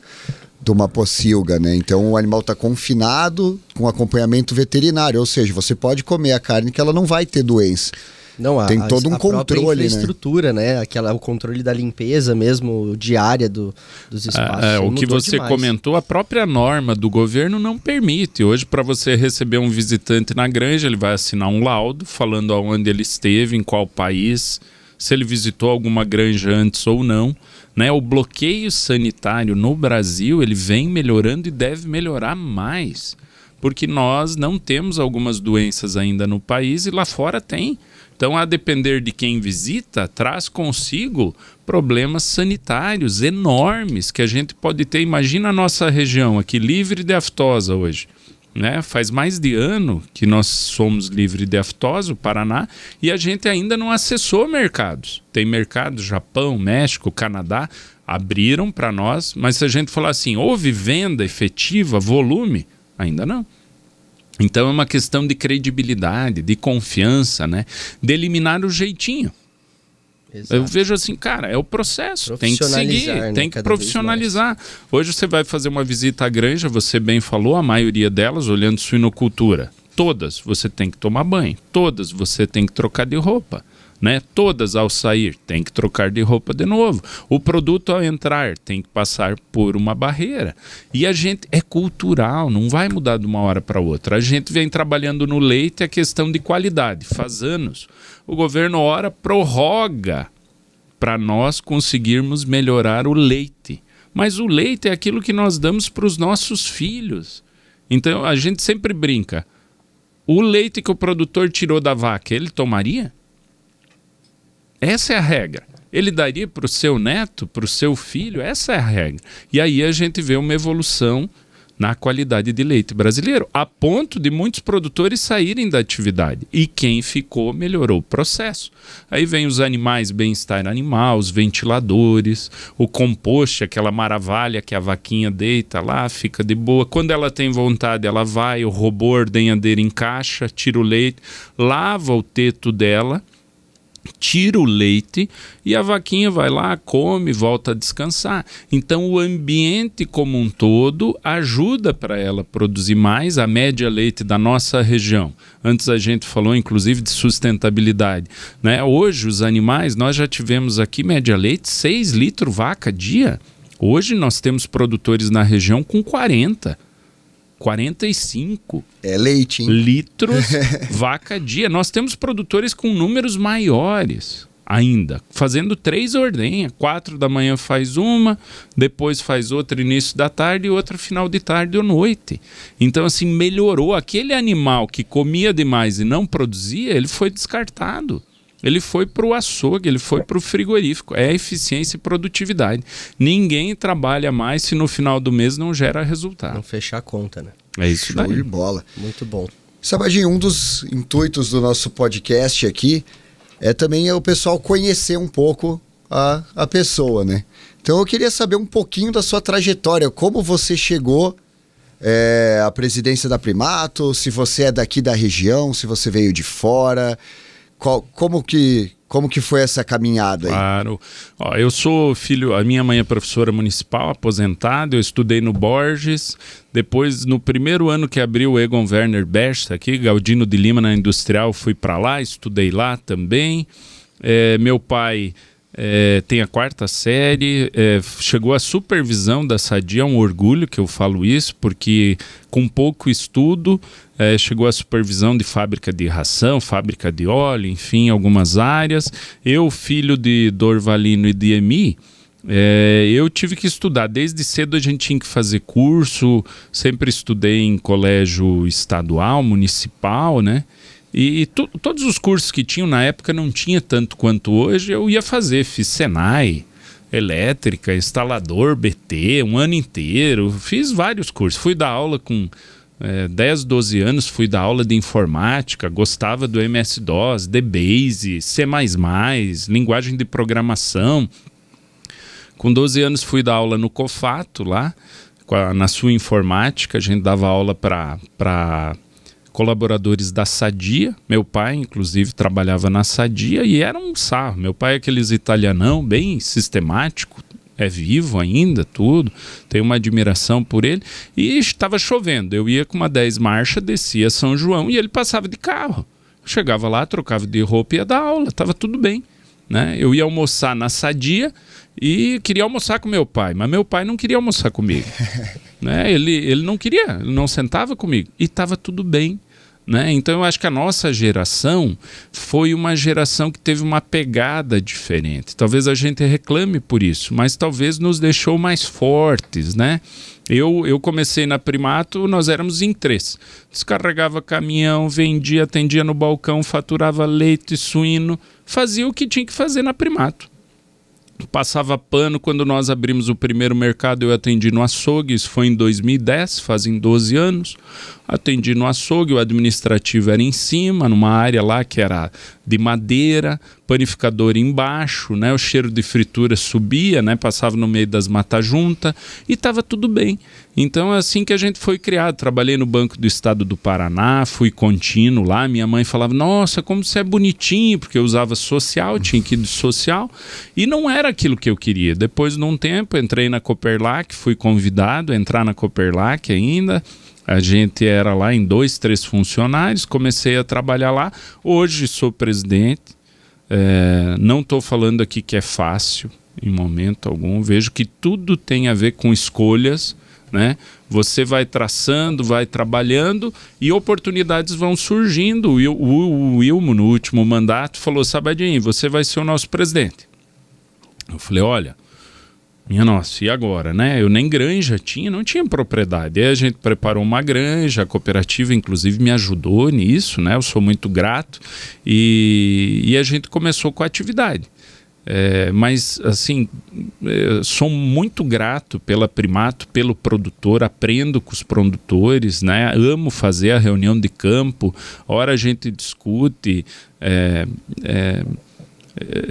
pocilga, né? Então o animal está confinado com acompanhamento veterinário, ou seja, você pode comer a carne que ela não vai ter doença. Não, tem todo um controle, infraestrutura, né? O controle da limpeza mesmo diária dos espaços. O que você comentou, a própria norma do governo não permite. Hoje, para você receber um visitante na granja, ele vai assinar um laudo falando aonde ele esteve, em qual país, se ele visitou alguma granja antes ou não. Né? O bloqueio sanitário no Brasil, ele vem melhorando e deve melhorar mais, porque nós não temos algumas doenças ainda no país e lá fora tem. Então, a depender de quem visita, traz consigo problemas sanitários enormes que a gente pode ter. Imagina a nossa região aqui, livre de aftosa hoje. Né? Faz mais de ano que nós somos livres de aftosa, o Paraná, e a gente ainda não acessou mercados. Tem mercados, Japão, México, Canadá, abriram para nós, mas se a gente falar assim, houve venda efetiva, volume, ainda não. Então é uma questão de credibilidade, de confiança, né? De eliminar o jeitinho. Exato. Eu vejo assim, cara, é o processo, tem que seguir, né? Tem que profissionalizar. Hoje você vai fazer uma visita à granja, você bem falou, a maioria delas, olhando suinocultura, todas você tem que tomar banho, todas você tem que trocar de roupa, né? Todas ao sair tem que trocar de roupa de novo. O produto ao entrar tem que passar por uma barreira. E a gente é cultural, não vai mudar de uma hora para outra. A gente vem trabalhando no leite a questão de qualidade, faz anos. O governo ora prorroga para nós conseguirmos melhorar o leite. Mas o leite é aquilo que nós damos para os nossos filhos. Então a gente sempre brinca. O leite que o produtor tirou da vaca, ele tomaria? Essa é a regra. Ele daria para o seu neto, para o seu filho? Essa é a regra. E aí a gente vê uma evolução, na qualidade de leite brasileiro, a ponto de muitos produtores saírem da atividade. E quem ficou melhorou o processo. Aí vem os animais, bem-estar animal, os ventiladores, o compost, aquela maravilha que a vaquinha deita lá, fica de boa. Quando ela tem vontade, ela vai, o robô ordenhadeiro encaixa, tira o leite, lava o teto dela, tira o leite e a vaquinha vai lá, come, volta a descansar. Então o ambiente como um todo ajuda para ela produzir mais. A média leite da nossa região, antes a gente falou inclusive de sustentabilidade, né? Hoje os animais, nós já tivemos aqui média leite 6 litros vaca dia. Hoje nós temos produtores na região com 45 leite, hein? litros vaca dia. Nós temos produtores com números maiores ainda, fazendo 3 ordenhas. 4 da manhã faz uma, depois faz outra início da tarde e outra final de tarde ou noite. Então assim, melhorou. Aquele animal que comia demais e não produzia, ele foi descartado. Ele foi para o açougue, ele foi para o frigorífico. É eficiência e produtividade. Ninguém trabalha mais se no final do mês não gera resultado. Não fechar a conta, né? É isso daí. Show de bola. Muito bom. Sabadinho, um dos intuitos do nosso podcast aqui é também o pessoal conhecer um pouco a pessoa, né? Então eu queria saber um pouquinho da sua trajetória, como você chegou à presidência da Primato, se você é daqui da região, se você veio de fora... Como que foi essa caminhada aí? Claro. Ó, eu sou filho... A minha mãe é professora municipal, aposentada. Eu estudei no Borges. Depois, no primeiro ano que abriu o Egon Werner Besta aqui, Galdino de Lima na Industrial, fui para lá, estudei lá também. Meu pai... tem a 4ª série, chegou à supervisão da Sadia, é um orgulho que eu falo isso, porque com pouco estudo chegou à supervisão de fábrica de ração, fábrica de óleo, enfim, algumas áreas. Eu, filho de Dorvalino e de Emi, eu tive que estudar. Desde cedo a gente tinha que fazer curso, sempre estudei em colégio estadual, municipal, né? E todos os cursos que tinham na época não tinha tanto quanto hoje, eu ia fazer, fiz Senai, elétrica, instalador, BT, um ano inteiro, fiz vários cursos, fui dar aula com 10, 12 anos, fui dar aula de informática, gostava do MS-DOS, DBase, C++, linguagem de programação. Com 12 anos fui dar aula no Cofato lá, na sua informática, a gente dava aula para colaboradores da Sadia. Meu pai, inclusive, trabalhava na Sadia e era um sarro. Meu pai é aqueles italianão, bem sistemático, é vivo ainda, tudo. Tenho uma admiração por ele. E estava chovendo. Eu ia com uma 10 marcha, descia São João e ele passava de carro. Eu chegava lá, trocava de roupa e ia dar aula. Estava tudo bem, né? Eu ia almoçar na Sadia e queria almoçar com meu pai, mas meu pai não queria almoçar comigo. Né? Ele não queria, ele não sentava comigo. E estava tudo bem. Né? Então eu acho que a nossa geração foi uma geração que teve uma pegada diferente. Talvez a gente reclame por isso, mas talvez nos deixou mais fortes, né? Eu comecei na Primato, nós éramos em 3. Descarregava caminhão, vendia, atendia no balcão, faturava leite, suíno, fazia o que tinha que fazer na Primato. Passava pano. Quando nós abrimos o primeiro mercado, eu atendi no açougue, isso foi em 2010, fazem 12 anos. Atendi no açougue, o administrativo era em cima, numa área lá que era de madeira, panificador embaixo, né? O cheiro de fritura subia, né? Passava no meio das mata-junta e estava tudo bem. Então é assim que a gente foi criado. Trabalhei no Banco do Estado do Paraná, fui contínuo lá. Minha mãe falava, nossa, como você é bonitinho, porque eu usava social, tinha que ir de social, e não era aquilo que eu queria. Depois de um tempo, entrei na Cooperlac, fui convidado a entrar na Cooperlac ainda. A gente era lá em 2, 3 funcionários, comecei a trabalhar lá. Hoje sou presidente, não estou falando aqui que é fácil, em momento algum. Vejo que tudo tem a ver com escolhas, né? Você vai traçando, vai trabalhando e oportunidades vão surgindo. O Wilmo, no último mandato, falou, Sabadinho, você vai ser o nosso presidente. Eu falei, olha... Minha nossa, e agora, né? Eu nem granja tinha, não tinha propriedade. Aí a gente preparou uma granja, a cooperativa inclusive me ajudou nisso, né? Eu sou muito grato. E a gente começou com a atividade. Mas, assim, sou muito grato pela Primato, pelo produtor, aprendo com os produtores, né? Amo fazer a reunião de campo, hora a gente discute.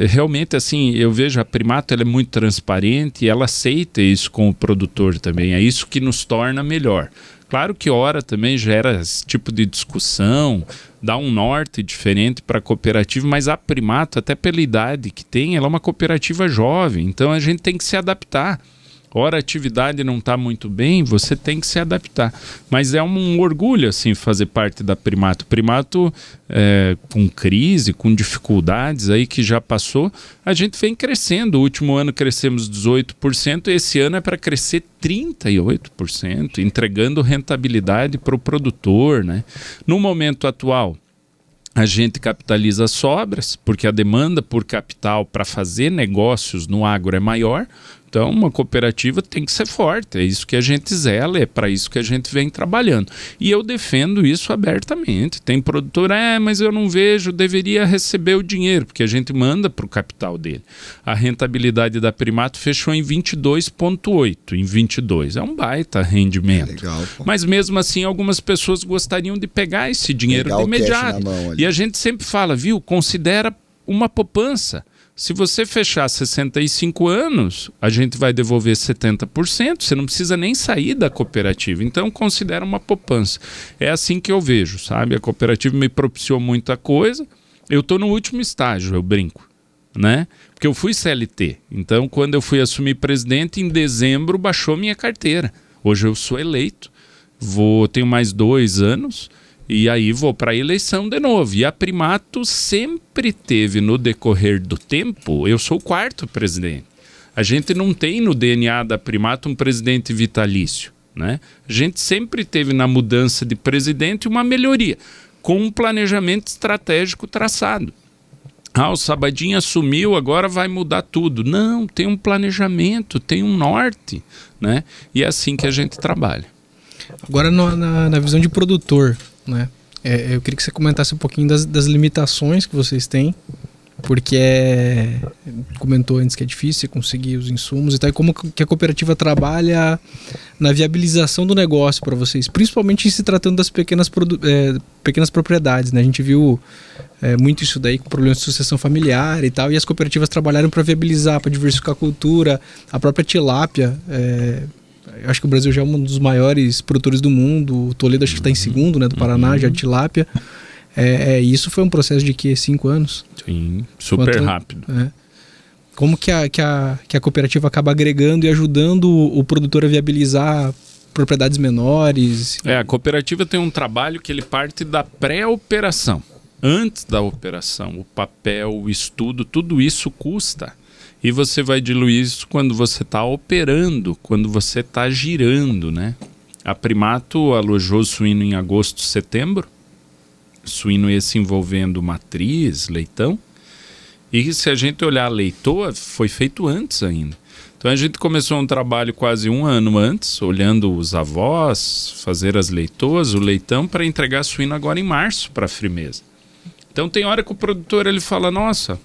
Realmente, assim, eu vejo a Primato, ela é muito transparente e ela aceita isso com o produtor também. É isso que nos torna melhor. Claro que hora também gera esse tipo de discussão, dá um norte diferente para a cooperativa, mas a Primato, até pela idade que tem, ela é uma cooperativa jovem, então a gente tem que se adaptar. Ora a atividade não está muito bem, você tem que se adaptar. Mas é um orgulho, assim, fazer parte da Primato. Primato, com crise, com dificuldades aí que já passou, a gente vem crescendo. O último ano crescemos 18%, esse ano é para crescer 38%, entregando rentabilidade para o produtor, né? No momento atual, a gente capitaliza as sobras, porque a demanda por capital para fazer negócios no agro é maior. Então, uma cooperativa tem que ser forte, é isso que a gente zela, é para isso que a gente vem trabalhando. E eu defendo isso abertamente. Tem produtor, mas eu não vejo, deveria receber o dinheiro, porque a gente manda para o capital dele. A rentabilidade da Primato fechou em 22,8, em 22. É um baita rendimento. Legal, pô. Mas mesmo assim, algumas pessoas gostariam de pegar esse dinheiro de imediato. E a gente sempre fala, viu, considera uma poupança. Se você fechar 65 anos, a gente vai devolver 70%, você não precisa nem sair da cooperativa. Então, considera uma poupança. É assim que eu vejo, sabe? A cooperativa me propiciou muita coisa. Eu estou no último estágio, eu brinco, né? Porque eu fui CLT. Então, quando eu fui assumir presidente, em dezembro, baixou minha carteira. Hoje eu sou eleito, tenho mais 2 anos... E aí vou para a eleição de novo. E a Primato sempre teve, no decorrer do tempo, eu sou o 4º presidente. A gente não tem no DNA da Primato um presidente vitalício, né? A gente sempre teve na mudança de presidente uma melhoria, com um planejamento estratégico traçado. O Sabadinho assumiu, agora vai mudar tudo. Não, tem um planejamento, tem um norte, né? E é assim que a gente trabalha. Agora na visão de produtor, né? Eu queria que você comentasse um pouquinho das limitações que vocês têm, porque comentou antes que é difícil conseguir os insumos e tal, e como que a cooperativa trabalha na viabilização do negócio para vocês, principalmente se tratando das pequenas propriedades, né? A gente viu muito isso daí com problemas de sucessão familiar e tal, e as cooperativas trabalharam para viabilizar, para diversificar a cultura, a própria tilápia. Eu acho que o Brasil já é um dos maiores produtores do mundo. O Toledo acho que está em segundo, né, do Paraná, já de tilápia. Isso foi um processo de 5 anos? Sim, super rápido. Como que a cooperativa acaba agregando e ajudando o produtor a viabilizar propriedades menores? A cooperativa tem um trabalho que ele parte da pré-operação. Antes da operação, o papel, o estudo, tudo isso custa. E você vai diluir isso quando você está operando, quando você está girando, né? A Primato alojou suíno em agosto, setembro. Suíno esse envolvendo matriz, leitão. E se a gente olhar a leitoa, foi feito antes ainda. Então a gente começou um trabalho quase 1 ano antes, olhando os avós, fazer as leitoas, o leitão, para entregar suíno agora em março para a Frimeza. Então tem hora que o produtor ele fala, nossa,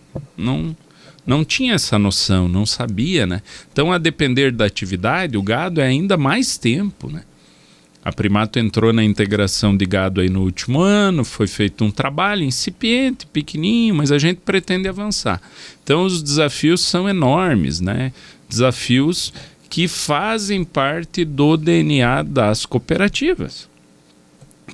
não tinha essa noção, não sabia, né? Então, a depender da atividade, o gado é ainda mais tempo, né? A Primato entrou na integração de gado aí no último ano, foi feito um trabalho incipiente, pequenininho, mas a gente pretende avançar. Então, os desafios são enormes, né? Desafios que fazem parte do DNA das cooperativas.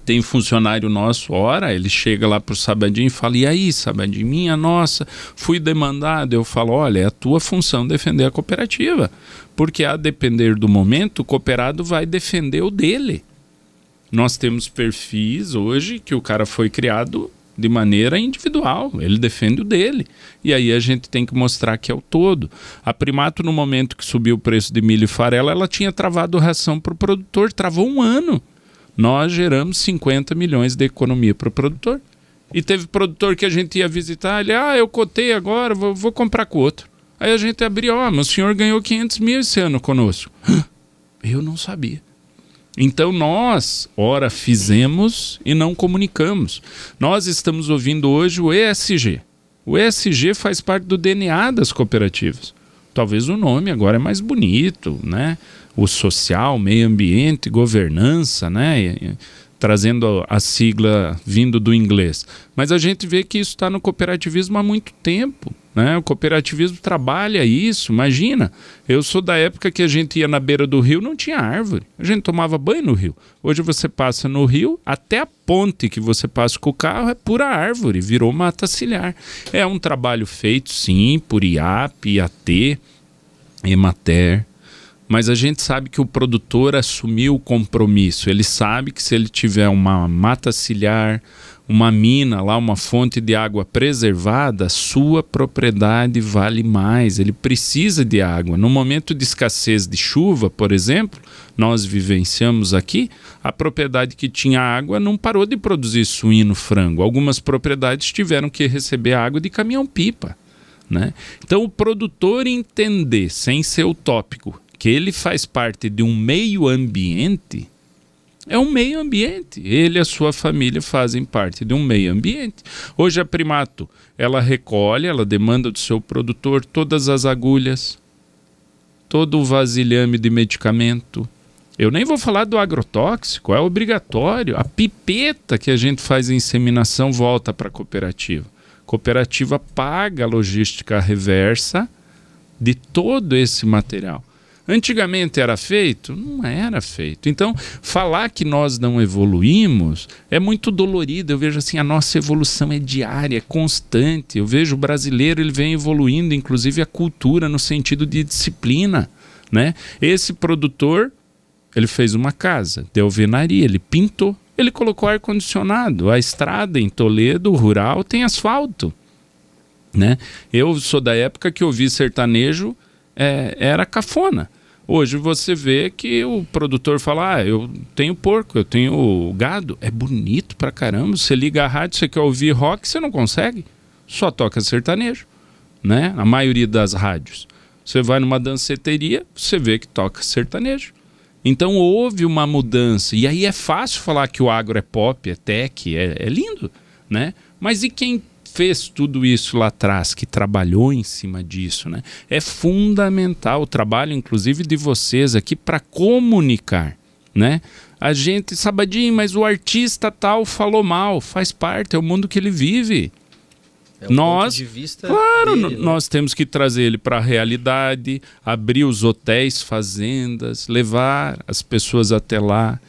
Tem funcionário nosso, ele chega lá pro Sabadinho e fala, e aí, Sabadinho, minha nossa, fui demandado. Eu falo, olha, é a tua função defender a cooperativa, porque a depender do momento, o cooperado vai defender o dele. Nós temos perfis hoje que o cara foi criado de maneira individual, ele defende o dele. E aí a gente tem que mostrar que é o todo. A Primato, no momento que subiu o preço de milho e farelo, ela tinha travado ração para o produtor, travou 1 ano. Nós geramos 50 milhões de economia para o produtor. E teve produtor que a gente ia visitar, ele, eu cotei agora, vou comprar com outro. Aí a gente abriu, mas o senhor ganhou 500 mil esse ano conosco. Eu não sabia. Então nós, fizemos e não comunicamos. Nós estamos ouvindo hoje o ESG. O ESG faz parte do DNA das cooperativas. Talvez o nome agora é mais bonito, né? O social, meio ambiente, governança, né? Trazendo a sigla vindo do inglês. Mas a gente vê que isso está no cooperativismo há muito tempo, né? O cooperativismo trabalha isso. Imagina, eu sou da época que a gente ia na beira do rio, não tinha árvore. A gente tomava banho no rio. Hoje você passa no rio, até a ponte que você passa com o carro é pura árvore, virou mata ciliar. É um trabalho feito, sim, por IAP, IAT, Emater. Mas a gente sabe que o produtor assumiu o compromisso. Ele sabe que se ele tiver uma mata ciliar, uma mina lá, uma fonte de água preservada, sua propriedade vale mais. Ele precisa de água. No momento de escassez de chuva, por exemplo, nós vivenciamos aqui, a propriedade que tinha água não parou de produzir suíno, frango. Algumas propriedades tiveram que receber água de caminhão-pipa, né? Então o produtor entender, sem ser utópico, que ele faz parte de um meio ambiente, é um meio ambiente. Ele e a sua família fazem parte de um meio ambiente. Hoje a Primato, ela recolhe, ela demanda do seu produtor todas as agulhas, todo o vasilhame de medicamento. Eu nem vou falar do agrotóxico, é obrigatório. A pipeta que a gente faz em inseminação volta para a cooperativa. A cooperativa paga a logística reversa de todo esse material. Antigamente era feito? Não era feito. Então, falar que nós não evoluímos é muito dolorido. Eu vejo assim, a nossa evolução é diária, é constante. Eu vejo o brasileiro, ele vem evoluindo, inclusive a cultura, no sentido de disciplina, né? Esse produtor, ele fez uma casa de alvenaria, ele pintou, ele colocou ar-condicionado. A estrada em Toledo, rural, tem asfalto, né? Eu sou da época que ouvi sertanejo, era cafona. Hoje você vê que o produtor fala, eu tenho porco, eu tenho gado. É bonito pra caramba. Você liga a rádio, você quer ouvir rock, você não consegue. Só toca sertanejo, né? A maioria das rádios. Você vai numa danceteria, você vê que toca sertanejo. Então houve uma mudança. E aí é fácil falar que o agro é pop, é tech, é lindo, né? Mas e quem fez tudo isso lá atrás, que trabalhou em cima disso, né? É fundamental o trabalho, inclusive, de vocês aqui para comunicar, né? A gente, Sabadinho, mas o artista tal falou mal, faz parte, é o mundo que ele vive. É ponto de vista dele, né? Nós temos que trazer ele para a realidade, abrir os hotéis, fazendas, levar as pessoas até lá,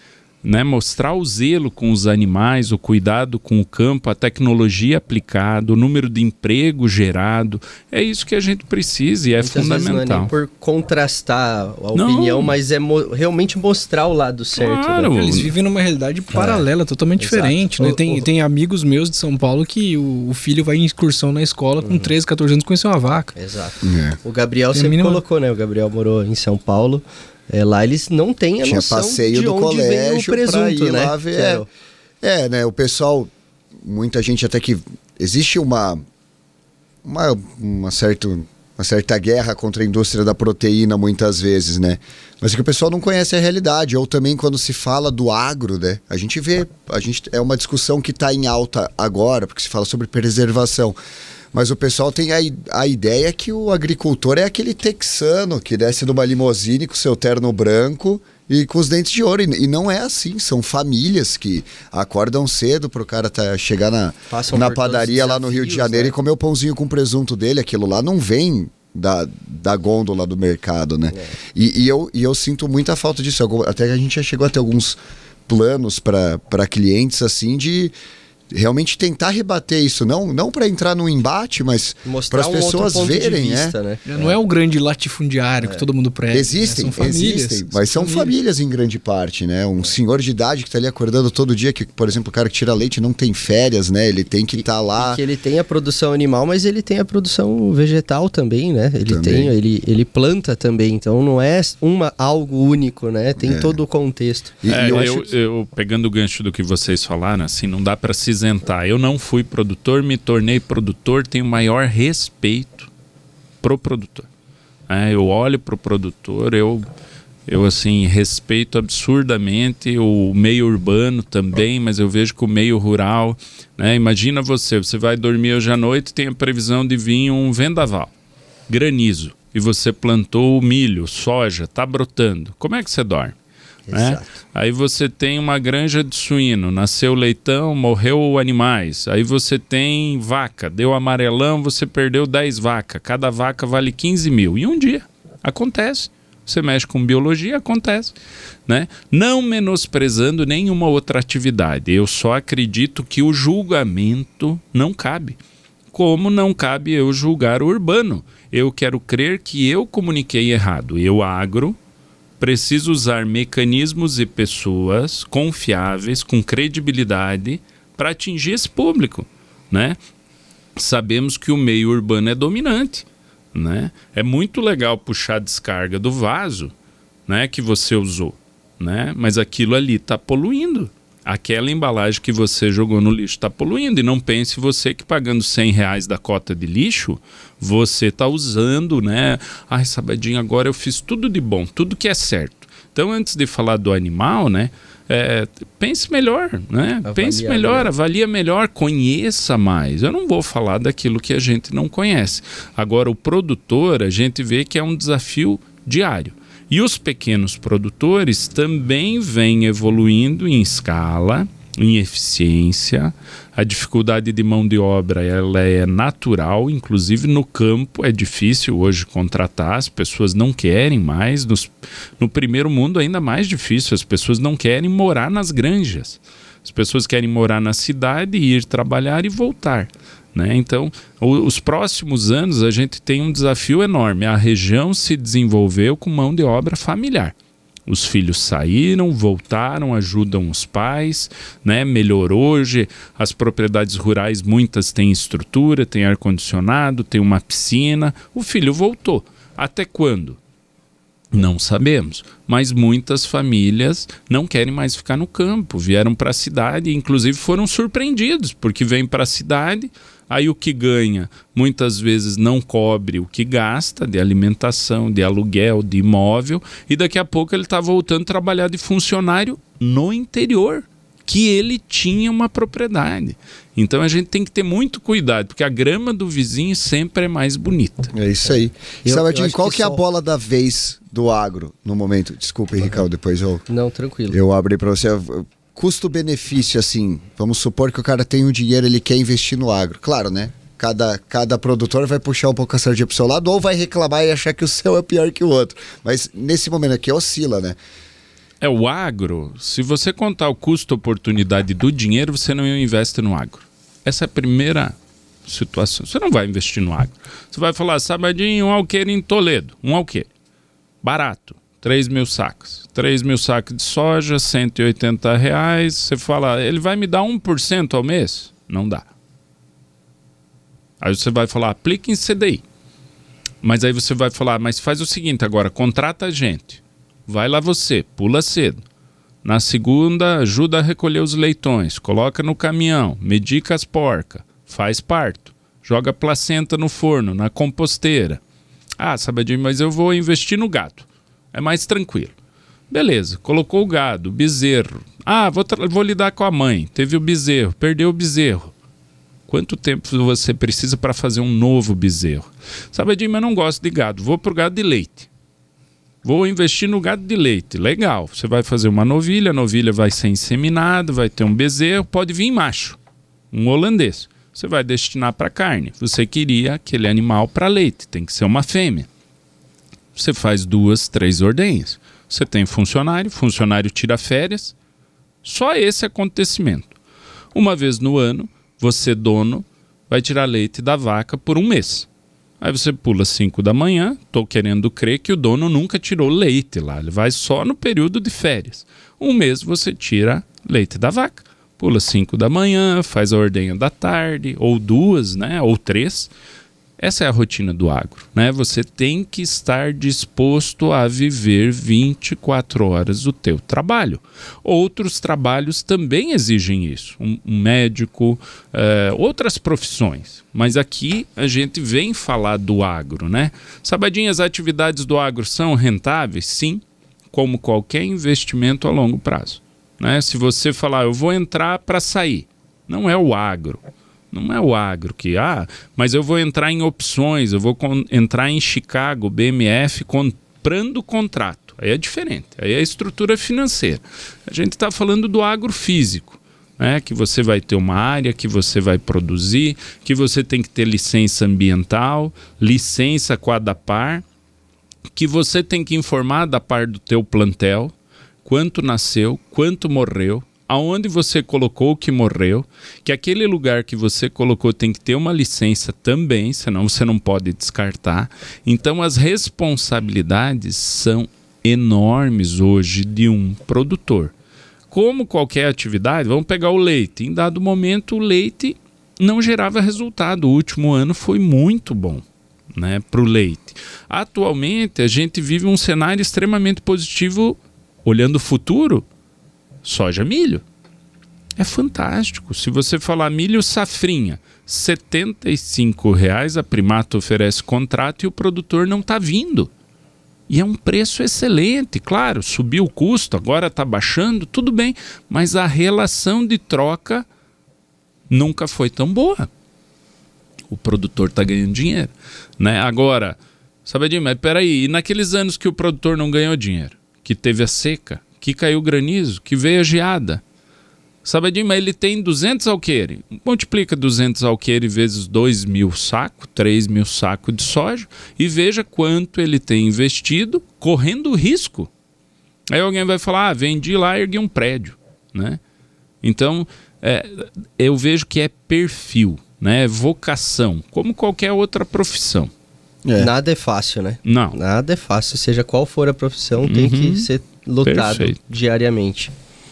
né, mostrar o zelo com os animais, o cuidado com o campo, a tecnologia aplicada, o número de emprego gerado. É isso que a gente precisa e é muitas fundamental. Vezes não é nem por contrastar a opinião, mas é realmente mostrar o lado certo. Claro. Né? Eles vivem numa realidade paralela, totalmente diferente. Né? Tem amigos meus de São Paulo que o filho vai em excursão na escola com 13, 14 anos conhecer uma vaca. Exato. O Gabriel sempre colocou, né? O Gabriel morou em São Paulo. Lá eles não têm a noção passeio de do onde colégio vem o presunto, ir né? lá ver. Né? O pessoal, muita gente até que existe uma certa guerra contra a indústria da proteína muitas vezes, né? Mas é que o pessoal não conhece a realidade. Ou também quando se fala do agro, né? É uma discussão que está em alta agora, porque se fala sobre preservação. Mas o pessoal tem a ideia que o agricultor é aquele texano que desce numa limusine com seu terno branco e com os dentes de ouro. E não é assim. São famílias que acordam cedo pro cara chegar na padaria lá no Rio de Janeiro, né? E comer o pãozinho com presunto dele. Aquilo lá não vem da gôndola do mercado, né? E eu sinto muita falta disso. Até que a gente já chegou a ter alguns planos para clientes assim de realmente tentar rebater isso, não para entrar num embate, mas para as pessoas verem, vista, né? Não é o grande latifundiário que todo mundo prega. Existem, né? São famílias, existem, mas são famílias em grande parte, né? Um senhor de idade que está ali acordando todo dia, que, por exemplo, o cara que tira leite não tem férias, né? Ele tem que estar lá. Que ele tem a produção animal, mas ele tem a produção vegetal também, né? Ele planta também, então não é algo único, né? Tem todo o contexto. Eu pegando o gancho do que vocês falaram, assim, não dá para se isentar. Eu não fui produtor, me tornei produtor, tenho maior respeito pro produtor. Eu olho pro produtor, eu Eu, assim, respeito absurdamente o meio urbano também, mas eu vejo que o meio rural, né? Imagina você vai dormir hoje à noite, tem a previsão de vir um vendaval, granizo, e você plantou milho, soja, tá brotando. Como é que você dorme? Né? Aí você tem uma granja de suíno, nasceu leitão, morreu animais. Aí você tem vaca, deu amarelão, você perdeu 10 vacas. Cada vaca vale 15 mil. E um dia acontece. Você mexe com biologia, acontece. Né? Não menosprezando nenhuma outra atividade. Eu só acredito que o julgamento não cabe. Como não cabe eu julgar o urbano. Eu quero crer que eu comuniquei errado. Eu, agro, preciso usar mecanismos e pessoas confiáveis, com credibilidade, para atingir esse público, né? Sabemos que o meio urbano é dominante, né? É muito legal puxar a descarga do vaso, né, que você usou, né? Mas aquilo ali está poluindo. Aquela embalagem que você jogou no lixo está poluindo. E não pense você que pagando R$100 da cota de lixo, você está usando, né? Ai, Sabadinho, agora eu fiz tudo de bom, tudo que é certo. Então, antes de falar do animal, né? Pense melhor, né? Pense melhor, avalia melhor, conheça mais. Eu não vou falar daquilo que a gente não conhece. Agora, o produtor, a gente vê que é um desafio diário. E os pequenos produtores também vêm evoluindo em escala, em eficiência. A dificuldade de mão de obra ela é natural, inclusive no campo é difícil hoje contratar, as pessoas não querem mais. No primeiro mundo ainda mais difícil, as pessoas não querem morar nas granjas. As pessoas querem morar na cidade, ir trabalhar e voltar. Né? Então, os próximos anos a gente tem um desafio enorme. A região se desenvolveu com mão de obra familiar. Os filhos saíram, voltaram, ajudam os pais, né? Melhorou hoje. As propriedades rurais, muitas têm estrutura, têm ar-condicionado, têm uma piscina. O filho voltou. Até quando? Não sabemos, mas muitas famílias não querem mais ficar no campo, vieram para a cidade e inclusive foram surpreendidos, porque vêm para a cidade, aí o que ganha muitas vezes não cobre o que gasta de alimentação, de aluguel, de imóvel, e daqui a pouco ele está voltando a trabalhar de funcionário no interior, que ele tinha uma propriedade. Então a gente tem que ter muito cuidado, porque a grama do vizinho sempre é mais bonita. É isso aí. Sabadinho, qual que é a bola da vez do agro no momento? Desculpa, Ricardo, depois eu... Não, tranquilo. Eu abri para você. Custo-benefício, assim, vamos supor que o cara tem um dinheiro, ele quer investir no agro. Claro, né? Cada produtor vai puxar um pouco a sardinha pro seu lado ou vai reclamar e achar que o seu é pior que o outro. Mas nesse momento aqui oscila, né? O agro, se você contar o custo-oportunidade do dinheiro, você não investe no agro. Essa é a primeira situação. Você não vai investir no agro. Você vai falar, Sabadinho, um alqueire em Toledo. Um alqueire. Barato. 3 mil sacos. 3 mil sacos de soja, R$180. Você fala, ele vai me dar 1% ao mês? Não dá. Aí você vai falar, aplica em CDI. Mas aí você vai falar, mas faz o seguinte agora, contrata a gente. Vai lá você, pula cedo. Na segunda, ajuda a recolher os leitões, coloca no caminhão, medica as porcas, faz parto, joga placenta no forno, na composteira. Ah, Sabadinho, mas eu vou investir no gado. É mais tranquilo. Beleza, colocou o gado, o bezerro. Ah, vou lidar com a mãe. Teve o bezerro, perdeu o bezerro. Quanto tempo você precisa para fazer um novo bezerro? Sabadinho, mas eu não gosto de gado, vou pro gado de leite. Vou investir no gado de leite. Legal, você vai fazer uma novilha, a novilha vai ser inseminada, vai ter um bezerro, pode vir macho, um holandês. Você vai destinar para carne. Você queria aquele animal para leite, tem que ser uma fêmea. Você faz 2, 3 ordenhas. Você tem funcionário, funcionário tira férias. Só esse acontecimento. Uma vez no ano, você, dono, vai tirar leite da vaca por um mês. Aí você pula 5 da manhã, estou querendo crer que o dono nunca tirou leite lá, ele vai só no período de férias. Um mês você tira leite da vaca, pula 5 da manhã, faz a ordenha da tarde, ou 2, né, ou 3. Essa é a rotina do agro, né? Você tem que estar disposto a viver 24 horas o teu trabalho. Outros trabalhos também exigem isso. Um médico, outras profissões. Mas aqui a gente vem falar do agro, né? Sabadinho, as atividades do agro são rentáveis? Sim. como qualquer investimento a longo prazo, né? Se você falar, eu vou entrar para sair, não é o agro. Não é o agro que, mas eu vou entrar em opções, eu vou entrar em Chicago, BMF, comprando contrato. Aí é diferente, aí é a estrutura financeira. A gente está falando do agro físico, né? Que você vai ter uma área, que você vai produzir, que você tem que ter licença ambiental, licença com a ADAPAR, que você tem que informar da par do teu plantel, quanto nasceu, quanto morreu, aonde você colocou que morreu, que aquele lugar que você colocou tem que ter uma licença também, senão você não pode descartar. Então as responsabilidades são enormes hoje de um produtor. Como qualquer atividade, vamos pegar o leite. Em dado momento o leite não gerava resultado. O último ano foi muito bom, né, para o leite. Atualmente a gente vive um cenário extremamente positivo, olhando o futuro. Soja, milho. É fantástico. Se você falar milho safrinha, R$ 75,00 a Primato oferece contrato e o produtor não está vindo. E é um preço excelente. Claro, subiu o custo, agora está baixando, tudo bem. Mas a relação de troca nunca foi tão boa. O produtor está ganhando dinheiro, né? Agora, Sabadinho, mas peraí, e naqueles anos que o produtor não ganhou dinheiro? Que teve a seca? Que caiu granizo, que veio a geada. Sabadinho, mas ele tem 200 alqueires. Multiplica 200 alqueires vezes 2.000 sacos, 3.000 sacos de soja e veja quanto ele tem investido correndo risco. Aí alguém vai falar, vendi lá e ergui um prédio, né? Então, eu vejo que é perfil, né? Vocação, como qualquer outra profissão. Nada é fácil, né? Não. Nada é fácil, seja qual for a profissão, tem que ser lutado diariamente.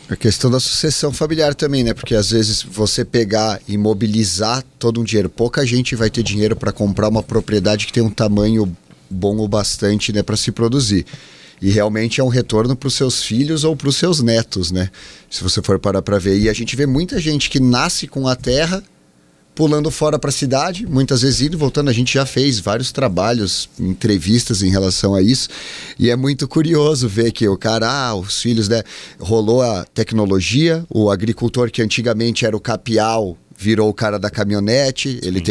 A questão da sucessão familiar também, né? Porque às vezes você pegar e mobilizar todo um dinheiro, pouca gente vai ter dinheiro para comprar uma propriedade que tem um tamanho bom o bastante, né, para se produzir. E realmente é um retorno para os seus filhos ou para os seus netos, né? Se você for parar para ver. E a gente vê muita gente que nasce com a terra, pulando fora para a cidade, muitas vezes indo e voltando. A gente já fez vários trabalhos, entrevistas em relação a isso, e é muito curioso ver que o cara, os filhos, né, rolou a tecnologia, o agricultor que antigamente era o capial, virou o cara da caminhonete, ele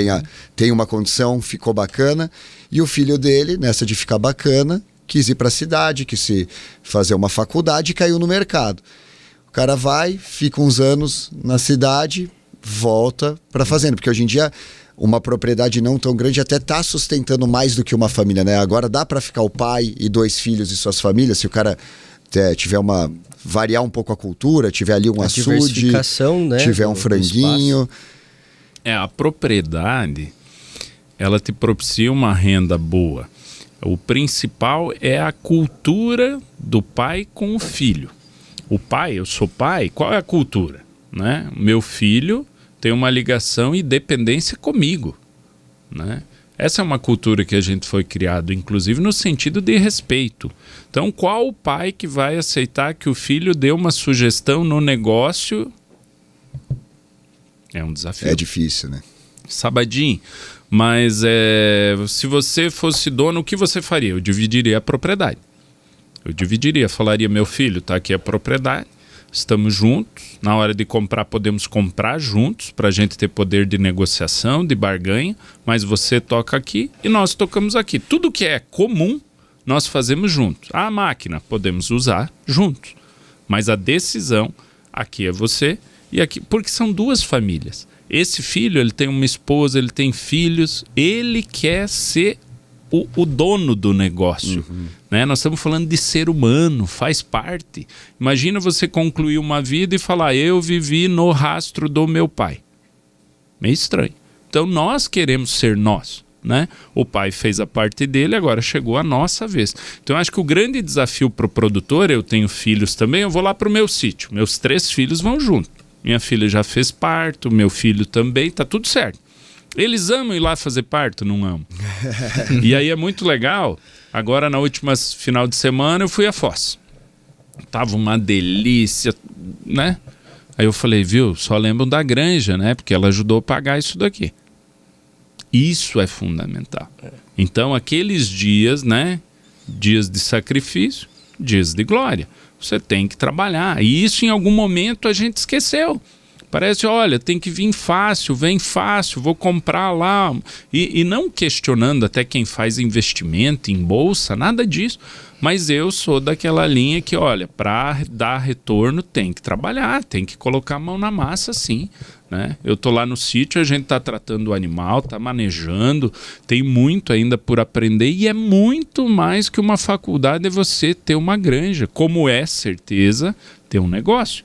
tem uma condição, ficou bacana, e o filho dele, nessa de ficar bacana, quis ir para a cidade, quis fazer uma faculdade e caiu no mercado. O cara vai, fica uns anos na cidade, volta para a fazenda, porque hoje em dia uma propriedade não tão grande até está sustentando mais do que uma família, né? Agora dá para ficar o pai e 2 filhos e suas famílias, se o cara tiver variar um pouco a cultura, tiver ali um açude, né, tiver um franguinho. A propriedade, ela te propicia uma renda boa. O principal é a cultura do pai com o filho. O pai, eu sou pai, qual é a cultura? Né? Meu filho tem uma ligação e dependência comigo, né? Essa é uma cultura que a gente foi criado, inclusive no sentido de respeito. Então, qual o pai que vai aceitar que o filho dê uma sugestão no negócio? É um desafio. É difícil, né? Sabadinho, mas se você fosse dono, o que você faria? Eu dividiria a propriedade. Falaria, meu filho, tá aqui a propriedade. Estamos juntos, na hora de comprar podemos comprar juntos para a gente ter poder de negociação, de barganha, mas você toca aqui e nós tocamos aqui. Tudo que é comum nós fazemos juntos. A máquina podemos usar juntos, mas a decisão aqui é você e aqui, porque são 2 famílias. Esse filho, ele tem uma esposa, ele tem filhos, ele quer ser o dono do negócio, né? Nós estamos falando de ser humano, faz parte. Imagina você concluir uma vida e falar, eu vivi no rastro do meu pai. Meio estranho. Então nós queremos ser nós, né? O pai fez a parte dele, agora chegou a nossa vez. Então eu acho que o grande desafio para o produtor, eu tenho filhos também, eu vou lá para o meu sítio, meus 3 filhos vão junto. Minha filha já fez parto, meu filho também, tá tudo certo. Eles amam ir lá fazer parto? Não amam. E aí é muito legal. Agora, na última final de semana, eu fui a Foz. Tava uma delícia, né? Aí eu falei, viu, só lembram da granja, né? Porque ela ajudou a pagar isso daqui. Isso é fundamental. Então, aqueles dias, né? Dias de sacrifício, dias de glória. Você tem que trabalhar. E isso em algum momento a gente esqueceu. Parece, olha, tem que vir fácil, vem fácil, vou comprar lá. E não questionando até quem faz investimento em bolsa, nada disso. Mas eu sou daquela linha que, olha, para dar retorno tem que trabalhar, tem que colocar a mão na massa, sim. Né? Eu tô lá no sítio, a gente tá tratando o animal, tá manejando, tem muito ainda por aprender e é muito mais que uma faculdade você ter uma granja, como é certeza ter um negócio.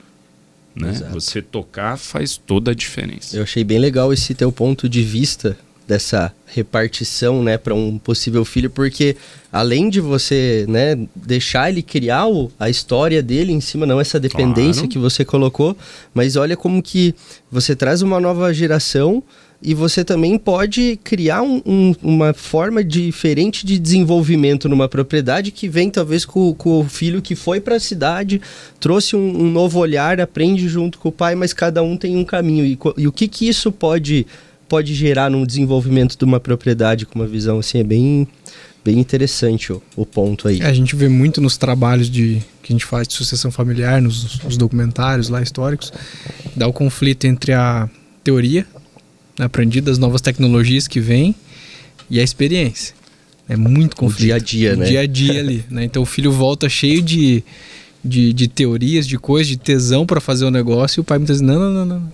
Né? Você tocar faz toda a diferença. Eu achei bem legal esse teu ponto de vista dessa repartição, né, para um possível filho, porque além de você, né, deixar ele criar a história dele em cima, não essa dependência que você colocou, mas olha como que você traz uma nova geração e você também pode criar uma forma diferente de desenvolvimento numa propriedade que vem talvez com o filho que foi para a cidade, trouxe um novo olhar, aprende junto com o pai, mas cada um tem um caminho. E o que isso pode gerar num desenvolvimento de uma propriedade com uma visão assim, é bem interessante o ponto aí. A gente vê muito nos trabalhos que a gente faz de sucessão familiar, nos documentários lá históricos, dá o conflito entre a teoria aprendida, as novas tecnologias que vêm e a experiência. É muito conflito. O dia a dia, né? O dia a dia ali, né? Então o filho volta cheio de teorias, de coisas, de tesão para fazer o negócio e o pai muitas vezes, não.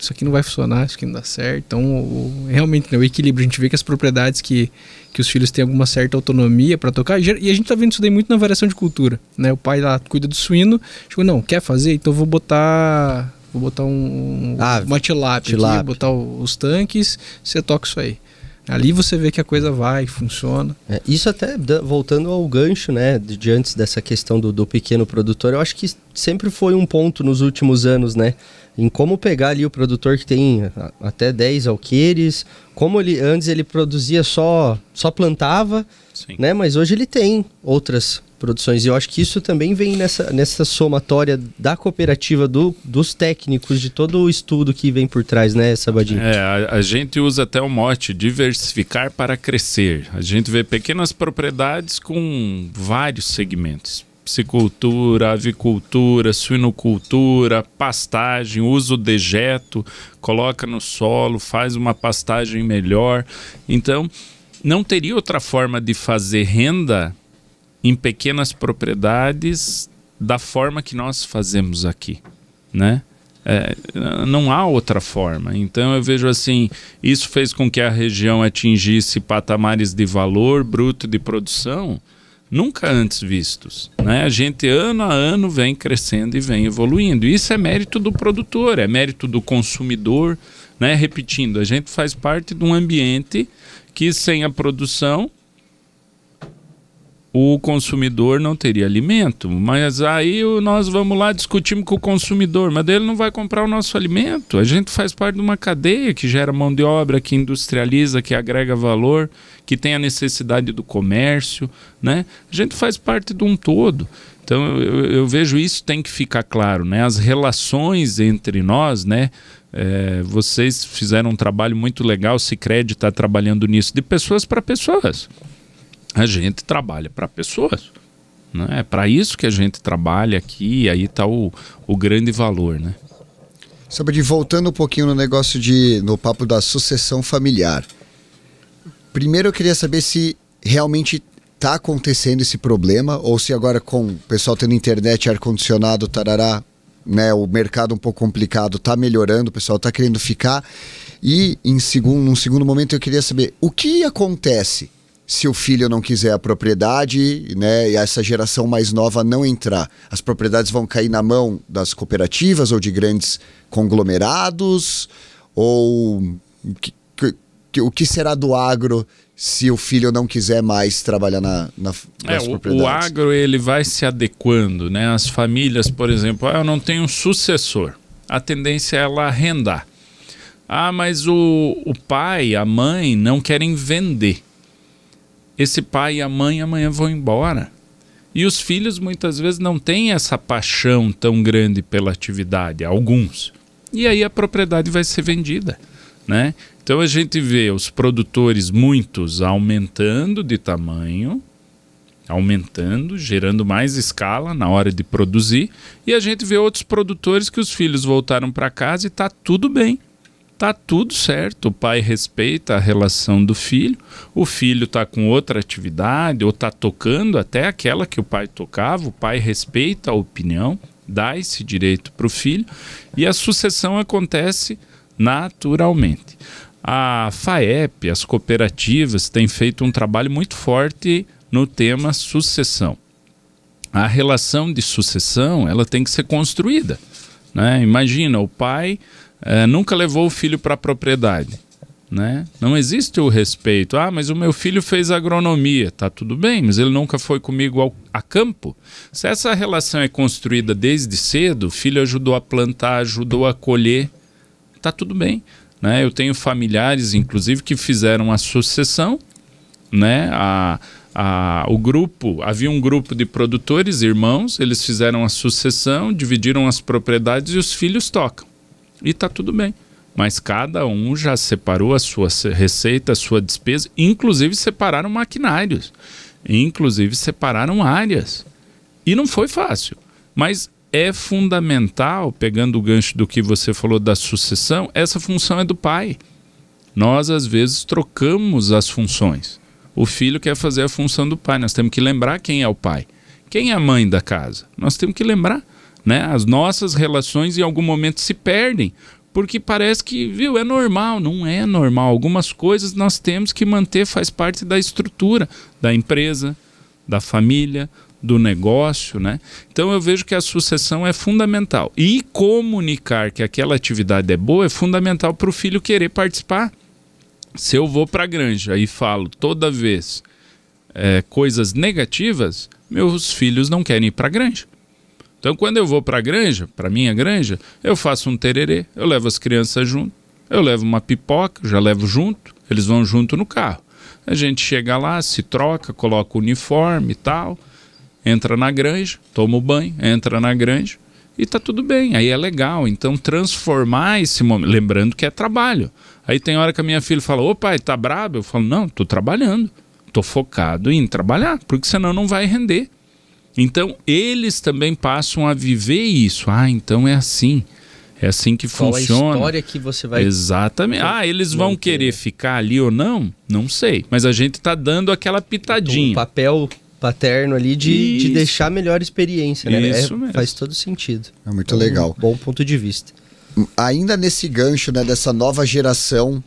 Isso aqui não vai funcionar, isso aqui não dá certo. Então, realmente, né, o equilíbrio. A gente vê que as propriedades que os filhos têm alguma certa autonomia para tocar, e a gente tá vendo isso daí muito na variação de cultura. Né? O pai lá cuida do suíno, tipo, não, quer fazer? Então vou botar uma tilápia aqui, botar os tanques, você toca isso aí. Ali você vê que a coisa vai, funciona. Isso até, voltando ao gancho, né, de antes dessa questão do pequeno produtor, eu acho que sempre foi um ponto nos últimos anos, né, em como pegar ali o produtor que tem até 10 alqueires, como antes ele produzia só plantava, né, mas hoje ele tem outras produções. E eu acho que isso também vem nessa somatória da cooperativa, dos técnicos, de todo o estudo que vem por trás, né, Sabadinho? A gente usa até o mote diversificar para crescer. A gente vê pequenas propriedades com vários segmentos. Piscicultura, avicultura, suinocultura, pastagem, usa o dejeto, coloca no solo, faz uma pastagem melhor. Então, não teria outra forma de fazer renda em pequenas propriedades da forma que nós fazemos aqui, né? Não há outra forma. Então eu vejo assim, isso fez com que a região atingisse patamares de valor bruto de produção nunca antes vistos, né? A gente ano a ano vem crescendo e vem evoluindo. Isso é mérito do produtor, é mérito do consumidor, né? Repetindo, a gente faz parte de um ambiente que sem a produção o consumidor não teria alimento, mas aí nós vamos lá, discutimos com o consumidor, mas ele não vai comprar o nosso alimento. A gente faz parte de uma cadeia que gera mão de obra, que industrializa, que agrega valor, que tem a necessidade do comércio, né? A gente faz parte de um todo. Então eu vejo isso tem que ficar claro, né? As relações entre nós, né? Vocês fizeram um trabalho muito legal, o Sicredi está trabalhando nisso, de pessoas para pessoas. A gente trabalha para pessoas, né? É para isso que a gente trabalha aqui, e aí está o grande valor, né? Sabadinho, voltando um pouquinho no papo da sucessão familiar. Primeiro eu queria saber se realmente está acontecendo esse problema, ou se agora com o pessoal tendo internet, ar-condicionado, tarará, né, o mercado um pouco complicado está melhorando, o pessoal está querendo ficar. E num segundo momento eu queria saber o que acontece se o filho não quiser a propriedade, né, e essa geração mais nova não entrar. As propriedades vão cair na mão das cooperativas ou de grandes conglomerados? Ou o que será do agro se o filho não quiser mais trabalhar nas propriedades? O agro ele vai se adequando, né? As famílias, por exemplo, eu não tenho um sucessor. A tendência é ela arrendar. Mas o pai, a mãe não querem vender. Esse pai e a mãe amanhã vão embora. E os filhos muitas vezes não têm essa paixão tão grande pela atividade, alguns. E aí a propriedade vai ser vendida, né? Então a gente vê os produtores, muitos, aumentando de tamanho, aumentando, gerando mais escala na hora de produzir, e a gente vê outros produtores que os filhos voltaram para casa e está tudo bem. Tá tudo certo, o pai respeita a relação do filho, o filho está com outra atividade ou está tocando até aquela que o pai tocava, o pai respeita a opinião, dá esse direito para o filho e a sucessão acontece naturalmente. A FAEP, as cooperativas, têm feito um trabalho muito forte no tema sucessão. A relação de sucessão, ela tem que ser construída, né? Imagina, o pai nunca levou o filho para a propriedade, né? Não existe o respeito. Ah, mas o meu filho fez agronomia. Tá tudo bem, mas ele nunca foi comigo a campo. Se essa relação é construída desde cedo, o filho ajudou a plantar, ajudou a colher, tá tudo bem, né? Eu tenho familiares, inclusive, que fizeram a sucessão, né? Havia um grupo de produtores, irmãos, eles fizeram a sucessão, dividiram as propriedades e os filhos tocam. E está tudo bem. Mas cada um já separou a sua receita, a sua despesa, inclusive separaram maquinários, inclusive separaram áreas. E não foi fácil. Mas é fundamental, pegando o gancho do que você falou da sucessão, essa função é do pai. Nós, às vezes, trocamos as funções. O filho quer fazer a função do pai. Nós temos que lembrar quem é o pai. Quem é a mãe da casa? Nós temos que lembrar. Né? As nossas relações em algum momento se perdem, porque parece que, viu, é normal. Não é normal. Algumas coisas nós temos que manter, faz parte da estrutura da empresa, da família, do negócio, né? Então eu vejo que a sucessão é fundamental. E comunicar que aquela atividade é boa é fundamental para o filho querer participar. Se eu vou para a granja e falo toda vez coisas negativas, meus filhos não querem ir para a granja. Então, quando eu vou para a granja, para minha granja, eu faço um tererê, eu levo as crianças junto, eu levo uma pipoca, já levo junto, eles vão junto no carro. A gente chega lá, se troca, coloca o uniforme e tal, entra na granja, toma o banho, entra na granja e tá tudo bem, aí é legal. Então, transformar esse momento, lembrando que é trabalho. Aí tem hora que a minha filha fala, ô pai, tá brabo? Eu falo, não, tô trabalhando, tô focado em trabalhar, porque senão não vai render. Então, eles também passam a viver isso. Ah, então é assim que funciona. Qual a história que você vai... Exatamente. Ah, eles vão querer ficar ali ou não? Não sei. Mas a gente está dando aquela pitadinha. O papel paterno ali de deixar a melhor experiência, né? Isso mesmo. Faz todo sentido. É muito legal. Bom ponto de vista. Ainda nesse gancho, né, dessa nova geração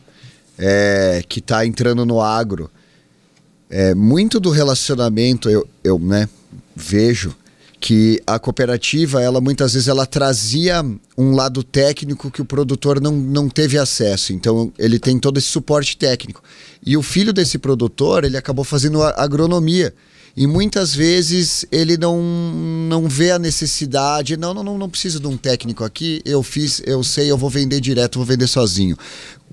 que está entrando no agro, muito do relacionamento, eu né, vejo que a cooperativa, ela muitas vezes ela trazia um lado técnico que o produtor não teve acesso. Então ele tem todo esse suporte técnico. E o filho desse produtor, ele acabou fazendo agronomia. E muitas vezes ele não vê a necessidade, não preciso de um técnico aqui, eu sei, eu vou vender direto, vou vender sozinho.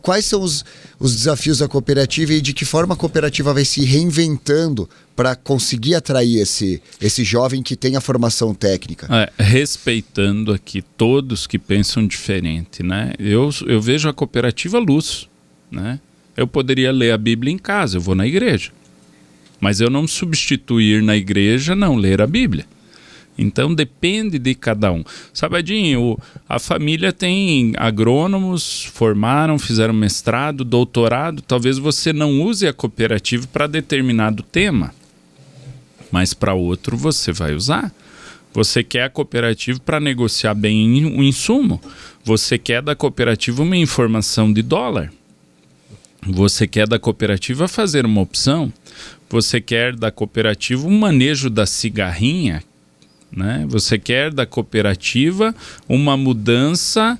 Quais são os desafios da cooperativa e de que forma a cooperativa vai se reinventando para conseguir atrair esse jovem que tem a formação técnica? Respeitando aqui todos que pensam diferente, né? Eu vejo a cooperativa luz, né? Eu poderia ler a Bíblia em casa, eu vou na igreja. Mas eu não substituir na igreja, não ler a Bíblia. Então depende de cada um. Sabadinho, a família tem agrônomos, formaram, fizeram mestrado, doutorado. Talvez você não use a cooperativa para determinado tema, mas para outro você vai usar. Você quer a cooperativa para negociar bem o insumo. Você quer da cooperativa uma informação de dólar. Você quer da cooperativa fazer uma opção. Você quer da cooperativa um manejo da cigarrinha, né? Você quer da cooperativa uma mudança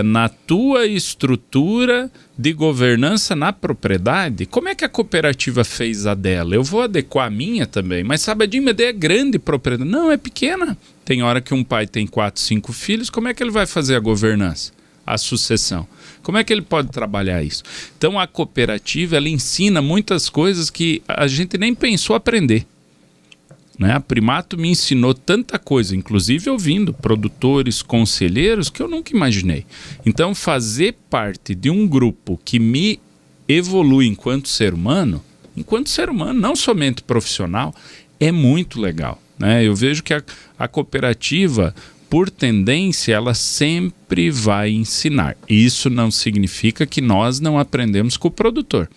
na tua estrutura de governança na propriedade. Como é que a cooperativa fez a dela? Eu vou adequar a minha também, mas Sabadinho, minha ideia é grande propriedade. Não, é pequena. Tem hora que um pai tem 4, 5 filhos, como é que ele vai fazer a governança? A sucessão. Como é que ele pode trabalhar isso? Então a cooperativa, ela ensina muitas coisas que a gente nem pensou aprender. Né? A Primato me ensinou tanta coisa, inclusive ouvindo produtores, conselheiros, que eu nunca imaginei. Então fazer parte de um grupo que me evolui enquanto ser humano, enquanto ser humano, não somente profissional, é muito legal, né? Eu vejo que a cooperativa, por tendência, ela sempre vai ensinar. Isso não significa que nós não aprendemos com o produtor.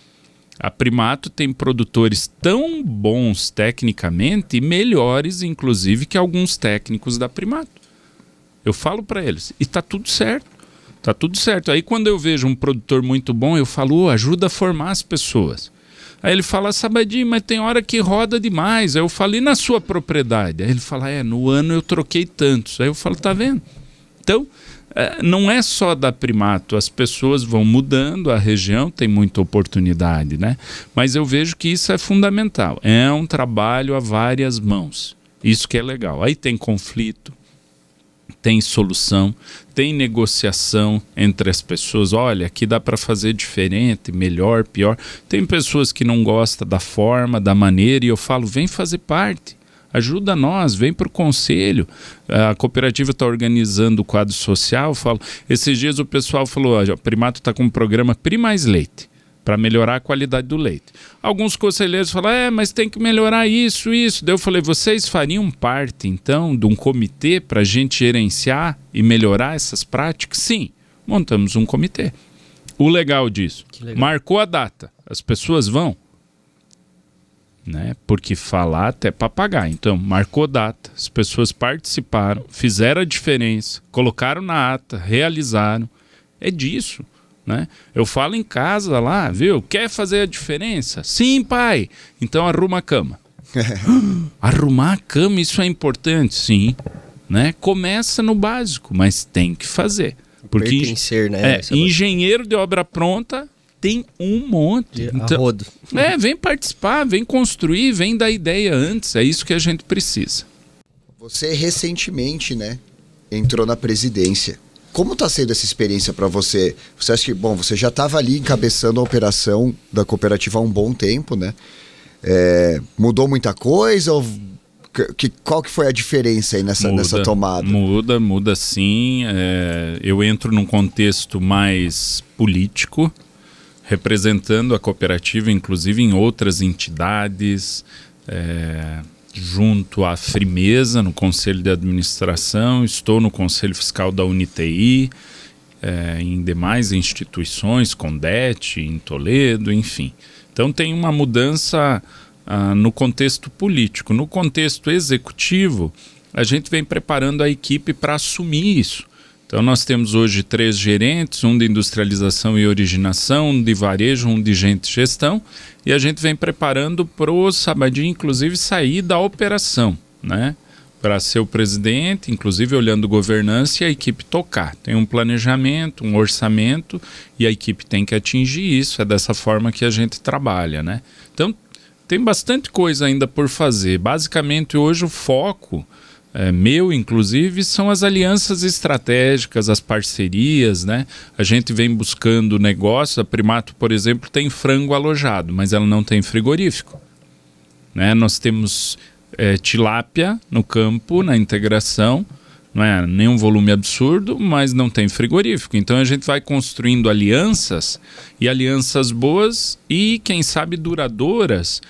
A Primato tem produtores tão bons tecnicamente e melhores, inclusive, que alguns técnicos da Primato. Eu falo para eles, e tá tudo certo. Tá tudo certo. Aí quando eu vejo um produtor muito bom, eu falo, ajuda a formar as pessoas. Aí ele fala, Sabadinho, mas tem hora que roda demais. Aí eu falo, e na sua propriedade? Aí ele fala, no ano eu troquei tantos. Aí eu falo, tá vendo? Então, não é só da Primato, as pessoas vão mudando, a região tem muita oportunidade, né? Mas eu vejo que isso é fundamental. É um trabalho a várias mãos. Isso que é legal. Aí tem conflito, tem solução, tem negociação entre as pessoas. Olha, aqui dá para fazer diferente, melhor, pior. Tem pessoas que não gostam da forma, da maneira, e eu falo, vem fazer parte, ajuda nós, vem para o conselho. A cooperativa está organizando o quadro social. Eu falo, esses dias o pessoal falou, o Primato está com um programa Pri Mais Leite, para melhorar a qualidade do leite. Alguns conselheiros falam, mas tem que melhorar isso. Daí eu falei, vocês fariam parte, então, de um comitê para a gente gerenciar e melhorar essas práticas? Sim, montamos um comitê. O legal disso, marcou a data, as pessoas vão, né? Porque falar até para pagar. Então, marcou data, as pessoas participaram, fizeram a diferença, colocaram na ata, realizaram. É disso. Né? Eu falo em casa lá, viu? Quer fazer a diferença? Sim, pai. Então arruma a cama. Arrumar a cama, isso é importante? Sim. Né? Começa no básico, mas tem que fazer. Porque pertencer, né? Engenheiro de obra pronta tem um monte. Então, vem participar, vem construir, vem dar ideia antes. É isso que a gente precisa. Você recentemente, né, entrou na presidência. Como está sendo essa experiência para você? Você acha que, você já estava ali encabeçando a operação da cooperativa há um bom tempo, né? Mudou muita coisa? Qual que foi a diferença aí nessa tomada? Muda sim. Eu entro num contexto mais político, representando a cooperativa, inclusive em outras entidades, junto à Frimeza, no Conselho de Administração, estou no Conselho Fiscal da UniTI, em demais instituições, Condet, em Toledo, enfim. Então tem uma mudança no contexto político. No contexto executivo, a gente vem preparando a equipe para assumir isso. Então nós temos hoje 3 gerentes, um de industrialização e originação, um de varejo, um de gente de gestão, e a gente vem preparando para o Sabadinho, inclusive, sair da operação, né? Para ser o presidente, inclusive olhando governança e a equipe tocar. Tem um planejamento, um orçamento, e a equipe tem que atingir isso. É dessa forma que a gente trabalha, né? Então tem bastante coisa ainda por fazer. Basicamente hoje o foco meu, inclusive, são as alianças estratégicas, as parcerias, né? A gente vem buscando negócios. A Primato, por exemplo, tem frango alojado, mas ela não tem frigorífico, né? Nós temos tilápia no campo, na integração, não é nenhum volume absurdo, mas não tem frigorífico. Então a gente vai construindo alianças, e alianças boas e, quem sabe, duradouras,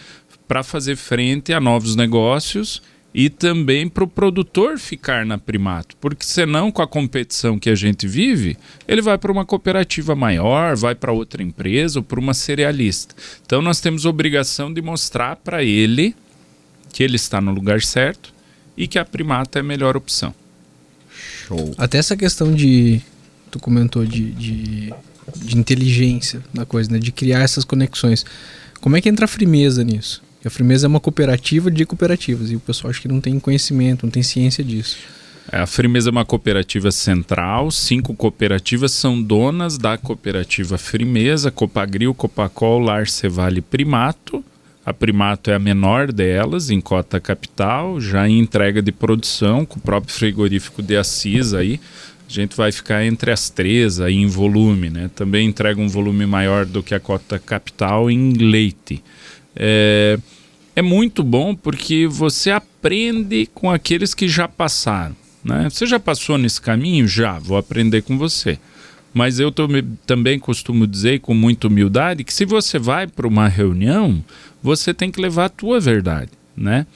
para fazer frente a novos negócios e também para o produtor ficar na Primato, porque senão, com a competição que a gente vive, ele vai para uma cooperativa maior, vai para outra empresa ou para uma cerealista. Então nós temos obrigação de mostrar para ele que ele está no lugar certo e que a Primato é a melhor opção. Show. Até essa questão tu comentou de inteligência na coisa, né? De criar essas conexões. Como é que entra a Frimeza nisso? A Frimeza é uma cooperativa de cooperativas e o pessoal acha que não tem conhecimento, não tem ciência disso. A Frimeza é uma cooperativa central, 5 cooperativas são donas da cooperativa Frimeza, Copagril, Copacol, Lar, Cevale e Primato. A Primato é a menor delas, em cota capital, já em entrega de produção, com o próprio frigorífico de Assis aí. A gente vai ficar entre as 3 aí em volume, né? Também entrega um volume maior do que a cota capital em leite. É muito bom porque você aprende com aqueles que já passaram, né? Você já passou nesse caminho? Já, vou aprender com você. Mas eu também costumo dizer com muita humildade que se você vai para uma reunião, você tem que levar a tua verdade, né?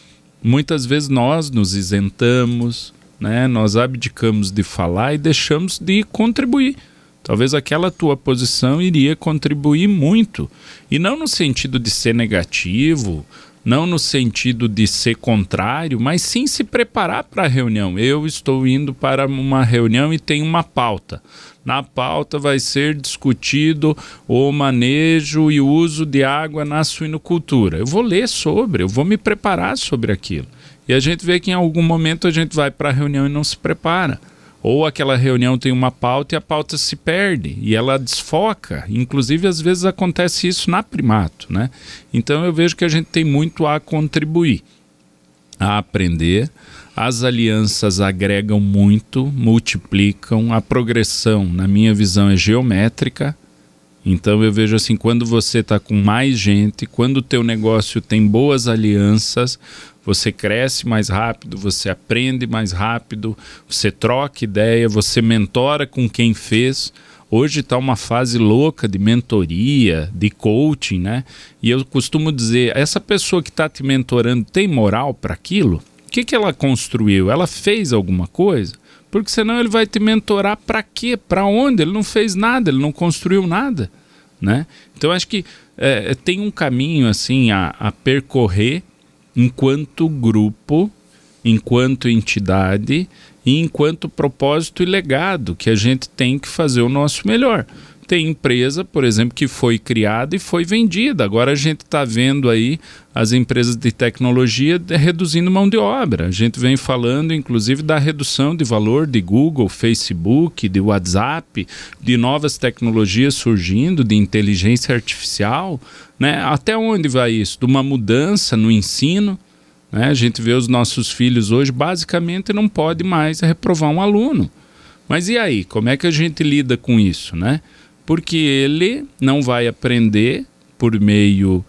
Muitas vezes nós nos isentamos, né? Nós abdicamos de falar e deixamos de contribuir. Talvez aquela tua posição iria contribuir muito. E não no sentido de ser negativo, não no sentido de ser contrário, mas sim se preparar para a reunião. Eu estou indo para uma reunião e tem uma pauta. Na pauta vai ser discutido o manejo e o uso de água na suinocultura. Eu vou ler sobre, eu vou me preparar sobre aquilo. E a gente vê que em algum momento a gente vai para a reunião e não se prepara. Ou aquela reunião tem uma pauta e a pauta se perde e ela desfoca. Inclusive, às vezes acontece isso na Primato, né? Então eu vejo que a gente tem muito a contribuir, a aprender. As alianças agregam muito, multiplicam. A progressão, na minha visão, é geométrica. Então eu vejo assim, quando você está com mais gente, quando o teu negócio tem boas alianças, você cresce mais rápido, você aprende mais rápido, você troca ideia, você mentora com quem fez. Hoje está uma fase louca de mentoria, de coaching, né? E eu costumo dizer, essa pessoa que está te mentorando tem moral para aquilo? O que ela construiu? Ela fez alguma coisa? Porque senão ele vai te mentorar para quê? Para onde? Ele não fez nada, ele não construiu nada, né? Então acho que tem um caminho assim a percorrer enquanto grupo, enquanto entidade e enquanto propósito e legado, que a gente tem que fazer o nosso melhor. Tem empresa, por exemplo, que foi criada e foi vendida. Agora a gente está vendo aí as empresas de tecnologia reduzindo mão de obra. A gente vem falando, inclusive, da redução de valor de Google, Facebook, de WhatsApp, de novas tecnologias surgindo, de inteligência artificial, né? Até onde vai isso? De uma mudança no ensino, né? A gente vê os nossos filhos hoje, basicamente, não pode mais reprovar um aluno. Mas e aí? Como é que a gente lida com isso, né? Porque ele não vai aprender por meio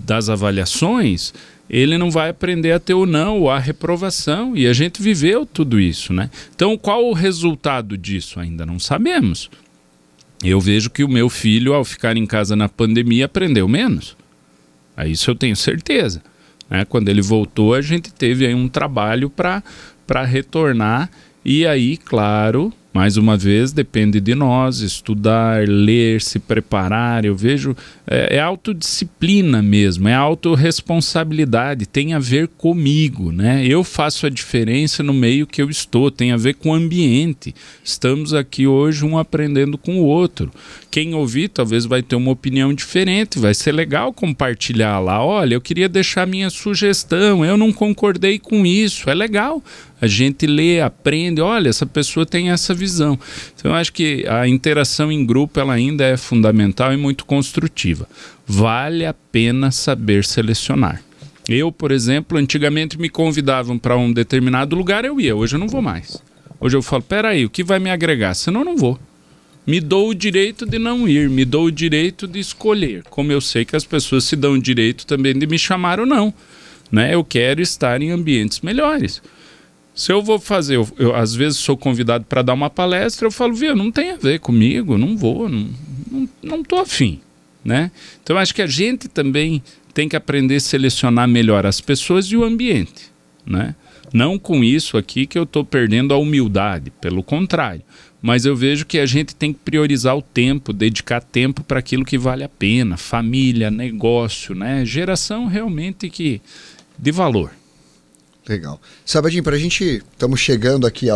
das avaliações, ele não vai aprender a ter o não ou a reprovação, e a gente viveu tudo isso, né? Então, qual o resultado disso? Ainda não sabemos. Eu vejo que o meu filho, ao ficar em casa na pandemia, aprendeu menos. Isso eu tenho certeza, né? Quando ele voltou, a gente teve aí um trabalho para retornar, e aí, claro, mais uma vez, depende de nós, estudar, ler, se preparar. Eu vejo, é autodisciplina mesmo, é autorresponsabilidade, tem a ver comigo, né? Eu faço a diferença no meio que eu estou, tem a ver com o ambiente. Estamos aqui hoje um aprendendo com o outro. Quem ouvir talvez vai ter uma opinião diferente, vai ser legal compartilhar lá. Olha, eu queria deixar minha sugestão, eu não concordei com isso, é legal. A gente lê, aprende, olha, essa pessoa tem essa visão. Então eu acho que a interação em grupo ela ainda é fundamental e muito construtiva. Vale a pena saber selecionar. Eu, por exemplo, antigamente me convidavam para um determinado lugar, eu ia, hoje eu não vou mais. Hoje eu falo, peraí, o que vai me agregar? Senão eu não vou. Me dou o direito de não ir, me dou o direito de escolher. Como eu sei que as pessoas se dão o direito também de me chamar ou não, né? Eu quero estar em ambientes melhores. Se eu vou fazer, eu às vezes sou convidado para dar uma palestra, eu falo, viu, não tem a ver comigo, não vou, não tô afim, né? Então acho que a gente também tem que aprender a selecionar melhor as pessoas e o ambiente, né? Não com isso aqui que eu estou perdendo a humildade, pelo contrário. Mas eu vejo que a gente tem que priorizar o tempo, dedicar tempo para aquilo que vale a pena, família, negócio, né? Geração realmente de valor. Legal. Sabadinho, pra gente, estamos chegando aqui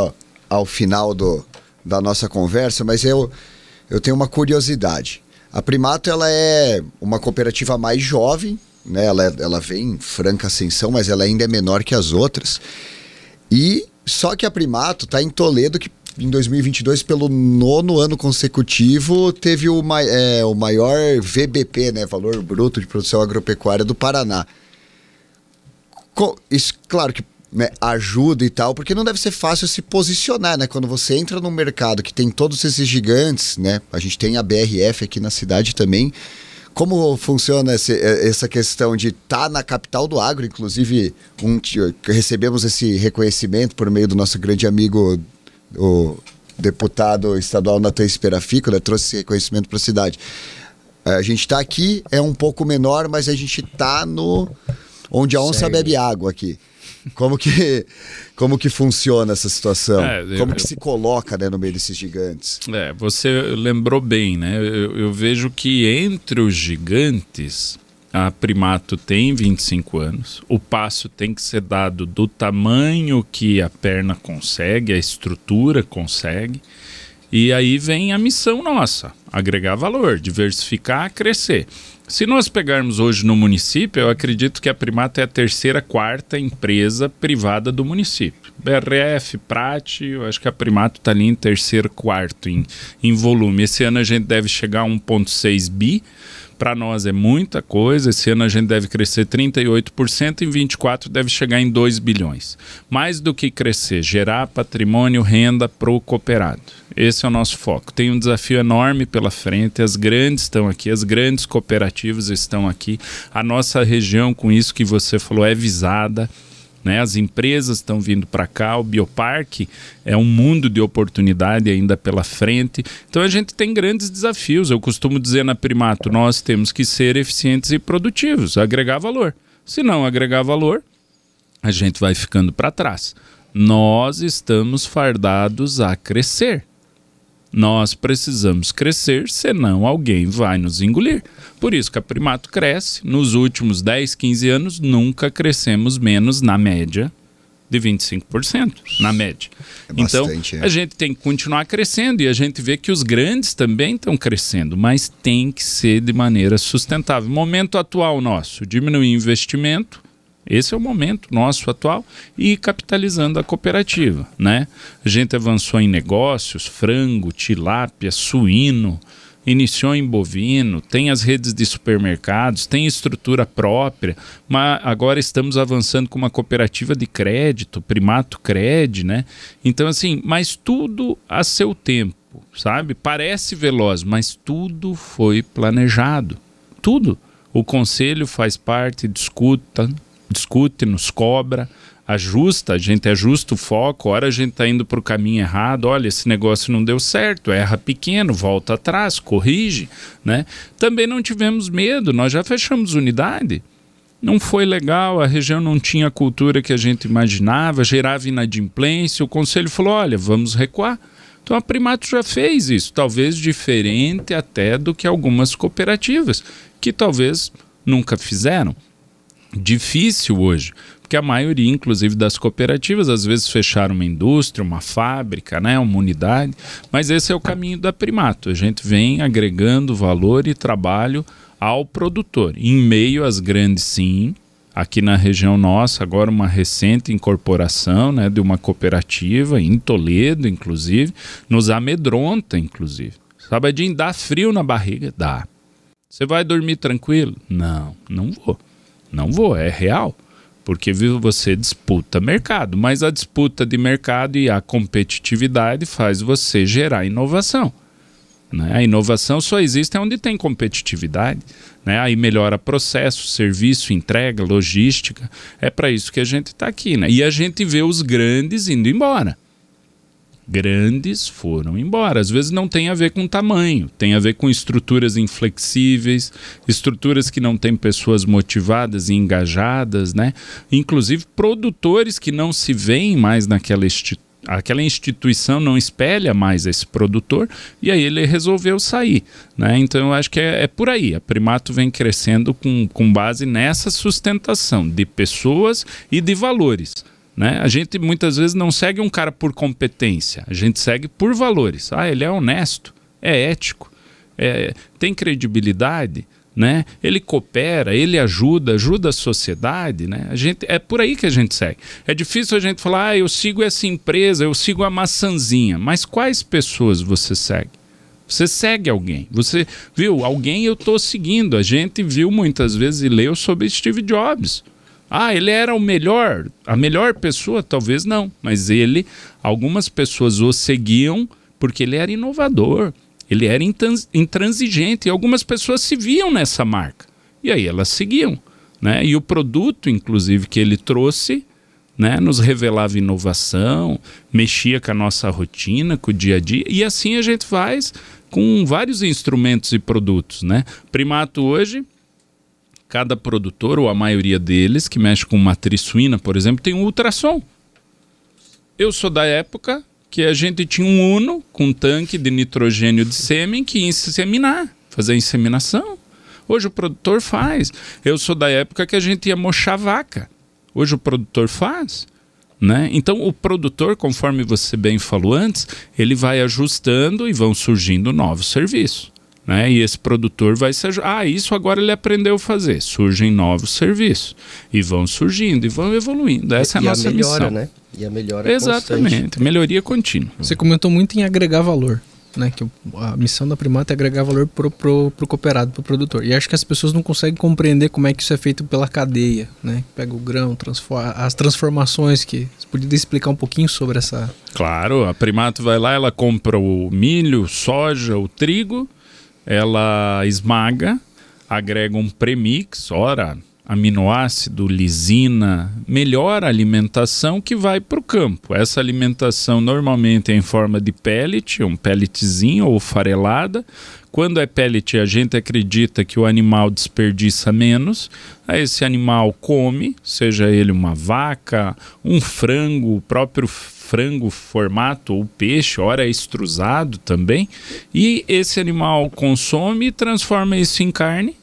ao final da nossa conversa, mas eu tenho uma curiosidade. A Primato, ela é uma cooperativa mais jovem, né? Ela vem em franca ascensão, mas ela ainda é menor que as outras. E só que a Primato está em Toledo, que em 2022, pelo 9º ano consecutivo, teve o maior VBP, né? Valor Bruto de Produção Agropecuária do Paraná. Isso, claro que, né, ajuda e tal, porque não deve ser fácil se posicionar, né? Quando você entra num mercado que tem todos esses gigantes, né? A gente tem a BRF aqui na cidade também. Como funciona essa questão de estar na capital do agro? Inclusive, recebemos esse reconhecimento por meio do nosso grande amigo, o deputado estadual Natan Esperafico, né, trouxe esse reconhecimento para a cidade. A gente está aqui, é um pouco menor, mas a gente está no onde a onça bebe água aqui. Como que funciona essa situação? Como que se coloca, né, no meio desses gigantes? Você lembrou bem, né? Eu vejo que entre os gigantes, a Primato tem 25 anos, o passo tem que ser dado do tamanho que a perna consegue, a estrutura consegue, e aí vem a missão nossa, agregar valor, diversificar, crescer. Se nós pegarmos hoje no município, eu acredito que a Primato é a terceira, quarta empresa privada do município. BRF, Prate, eu acho que a Primato está ali em terceiro, quarto em volume. Esse ano a gente deve chegar a 1,6 bi. Para nós é muita coisa. Esse ano a gente deve crescer 38%, em 24 deve chegar em 2 bilhões. Mais do que crescer, gerar patrimônio, renda para o cooperado. Esse é o nosso foco. Tem um desafio enorme pela frente, as grandes estão aqui, as grandes cooperativas estão aqui. A nossa região, com isso que você falou, é visada. Né? As empresas estão vindo para cá, o Bioparque é um mundo de oportunidade ainda pela frente. Então a gente tem grandes desafios. Eu costumo dizer na Primato, nós temos que ser eficientes e produtivos, agregar valor. Se não agregar valor, a gente vai ficando para trás. Nós estamos fardados a crescer. Nós precisamos crescer, senão alguém vai nos engolir. Por isso que a Primato cresce. Nos últimos 10, 15 anos, nunca crescemos menos, na média, de 25%, na média. Bastante, então, a gente tem que continuar crescendo e a gente vê que os grandes também estão crescendo, mas tem que ser de maneira sustentável. Momento atual nosso, diminuir investimento. Esse é o momento nosso atual e capitalizando a cooperativa, né? A gente avançou em negócios, frango, tilápia, suíno, iniciou em bovino, tem as redes de supermercados, tem estrutura própria, mas agora estamos avançando com uma cooperativa de crédito, Primato Cred, né? Então assim, mas tudo a seu tempo, sabe? Parece veloz, mas tudo foi planejado, tudo. O conselho faz parte, discute, nos cobra, ajusta, a gente ajusta o foco, ora a gente está indo para o caminho errado, olha, esse negócio não deu certo, erra pequeno, volta atrás, corrige, né? Também não tivemos medo, nós já fechamos unidade, não foi legal, a região não tinha a cultura que a gente imaginava, gerava inadimplência, o conselho falou, olha, vamos recuar. Então a Primato já fez isso, talvez diferente até do que algumas cooperativas, que talvez nunca fizeram. Difícil hoje, porque a maioria, inclusive das cooperativas, às vezes fecharam uma indústria, uma fábrica, né, uma unidade, mas esse é o caminho da Primato. A gente vem agregando valor e trabalho ao produtor, em meio às grandes, sim, aqui na região nossa, agora uma recente incorporação, né, de uma cooperativa, em Toledo, inclusive, nos amedronta, inclusive. Sabadinho, dá frio na barriga? Dá. Você vai dormir tranquilo? Não, não vou. Não vou, é real, porque você disputa mercado, mas a disputa de mercado e a competitividade faz você gerar inovação, né? A inovação só existe onde tem competitividade, né? Aí melhora processo, serviço, entrega, logística, é para isso que a gente está aqui, né? E a gente vê os grandes indo embora. Grandes foram embora. Às vezes não tem a ver com tamanho, tem a ver com estruturas inflexíveis, estruturas que não têm pessoas motivadas e engajadas, né? Inclusive produtores que não se veem mais naquela aquela instituição não espelha mais esse produtor e aí ele resolveu sair, né? Então eu acho que é por aí. A Primato vem crescendo com base nessa sustentação de pessoas e de valores. Né? A gente muitas vezes não segue um cara por competência, a gente segue por valores. Ah, ele é honesto, é ético, tem credibilidade, né? Ele coopera, ele ajuda a sociedade, né? É por aí que a gente segue. É difícil a gente falar, eu sigo essa empresa, eu sigo a maçãzinha, mas quais pessoas você segue? Você segue alguém, você viu, alguém eu estou seguindo. A gente viu muitas vezes e leu sobre Steve Jobs. Ah, ele era a melhor pessoa? Talvez não, mas algumas pessoas o seguiam porque ele era inovador, ele era intransigente e algumas pessoas se viam nessa marca e aí elas seguiam, né? E o produto, inclusive, que ele trouxe, né? Nos revelava inovação, mexia com a nossa rotina, com o dia a dia, e assim a gente faz com vários instrumentos e produtos, né? Primato hoje, cada produtor, ou a maioria deles, que mexe com matriz suína, por exemplo, tem um ultrassom. Eu sou da época que a gente tinha um Uno com um tanque de nitrogênio de sêmen que ia inseminar, fazer inseminação. Hoje o produtor faz. Eu sou da época que a gente ia mochar vaca. Hoje o produtor faz, né? Então o produtor, conforme você bem falou antes, ele vai ajustando e vão surgindo novos serviços, né? E esse produtor vai se isso agora ele aprendeu a fazer. Surgem novos serviços e vão surgindo e vão evoluindo. Essa é a nossa missão, né? E a melhora exatamente, constante. Melhoria contínua. Você comentou muito em agregar valor, né? Que a missão da Primato é agregar valor pro cooperado, pro produtor. E acho que as pessoas não conseguem compreender como é que isso é feito pela cadeia, né? Pega o grão, as transformações que... Você poderia explicar um pouquinho sobre essa... Claro, a Primato vai lá, ela compra o milho, soja, o trigo, ela esmaga, agrega um premix, aminoácido, lisina, melhora a alimentação que vai para o campo. Essa alimentação normalmente é em forma de pellet, um pelletzinho ou farelada. Quando é pellet, a gente acredita que o animal desperdiça menos. Aí esse animal come, seja ele uma vaca, um frango, o próprio frango formato ou peixe, ora é extrusado também. E esse animal consome e transforma isso em carne,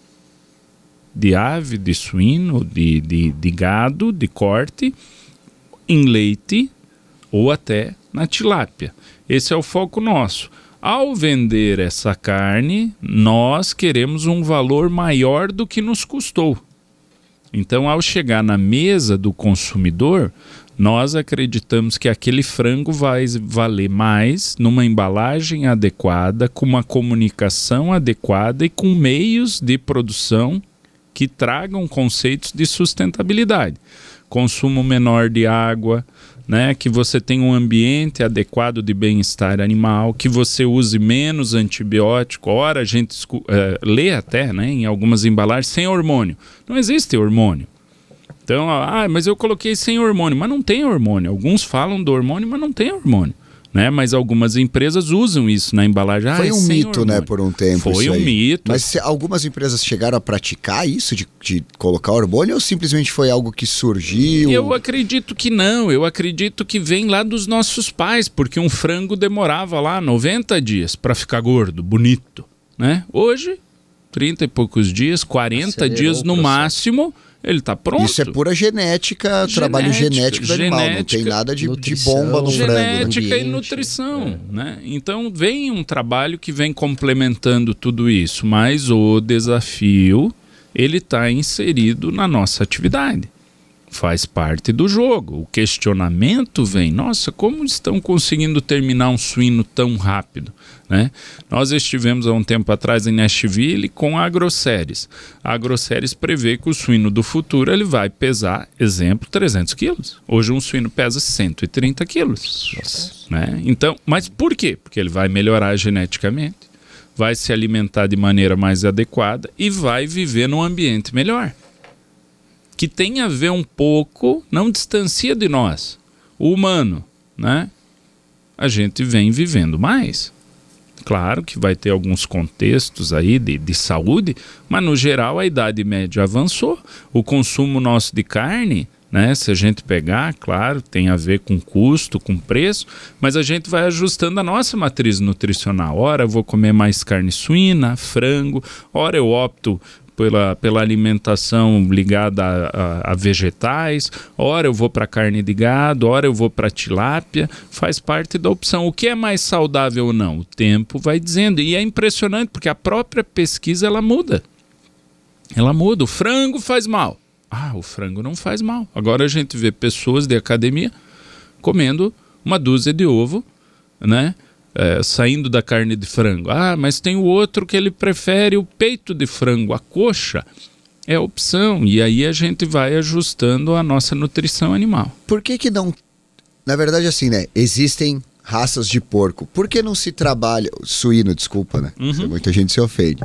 de ave, de suíno, de gado, de corte, em leite ou até na tilápia. Esse é o foco nosso. Ao vender essa carne, nós queremos um valor maior do que nos custou. Então, ao chegar na mesa do consumidor, nós acreditamos que aquele frango vai valer mais numa embalagem adequada, com uma comunicação adequada e com meios de produção que tragam conceitos de sustentabilidade. Consumo menor de água, né? Que você tenha um ambiente adequado de bem-estar animal, que você use menos antibiótico. Ora, a gente lê até, né, em algumas embalagens, sem hormônio. Não existe hormônio. Então, mas eu coloquei sem hormônio. Mas não tem hormônio. Alguns falam do hormônio, mas não tem hormônio, né? Mas algumas empresas usam isso na embalagem. Foi um mito, hormônio, né, por um tempo. Foi um mito. Mas algumas empresas chegaram a praticar isso, de colocar hormônio, ou simplesmente foi algo que surgiu? Eu acredito que não. Eu acredito que vem lá dos nossos pais, porque um frango demorava lá 90 dias para ficar gordo, bonito, né? Hoje, 30 e poucos dias, 40 dias no máximo, ele está pronto. Isso é pura genética, trabalho genético do animal. Não tem nada de bomba no frango. Genética e nutrição, né? Então vem um trabalho que vem complementando tudo isso, mas o desafio, ele está inserido na nossa atividade. Faz parte do jogo. O questionamento vem, nossa, como estão conseguindo terminar um suíno tão rápido, né? Nós estivemos há um tempo atrás em Nashville com a AgroSéries. A AgroSéries prevê que o suíno do futuro ele vai pesar, exemplo, 300 quilos. Hoje um suíno pesa 130 quilos. Né? Então, mas por quê? Porque ele vai melhorar geneticamente, vai se alimentar de maneira mais adequada e vai viver num ambiente melhor. Que tem a ver um pouco, não distancia de nós, o humano, né? A gente vem vivendo mais. Claro que vai ter alguns contextos aí de saúde, mas no geral a idade média avançou. O consumo nosso de carne, né? Se a gente pegar, claro, tem a ver com custo, com preço, mas a gente vai ajustando a nossa matriz nutricional. Ora eu vou comer mais carne suína, frango, ora eu opto pela alimentação ligada a vegetais, ora eu vou para carne de gado, ora eu vou para tilápia, faz parte da opção. O que é mais saudável ou não? O tempo vai dizendo, e é impressionante porque a própria pesquisa ela muda. Ela muda, o frango faz mal. O frango não faz mal. Agora a gente vê pessoas de academia comendo uma dúzia de ovo, né? Saindo da carne de frango. Mas tem o outro que ele prefere o peito de frango, a coxa. É a opção. E aí a gente vai ajustando a nossa nutrição animal. Por que não... Na verdade, assim, né? Existem raças de porco, por que não se trabalha... Suíno, desculpa, né? Muita gente se ofende.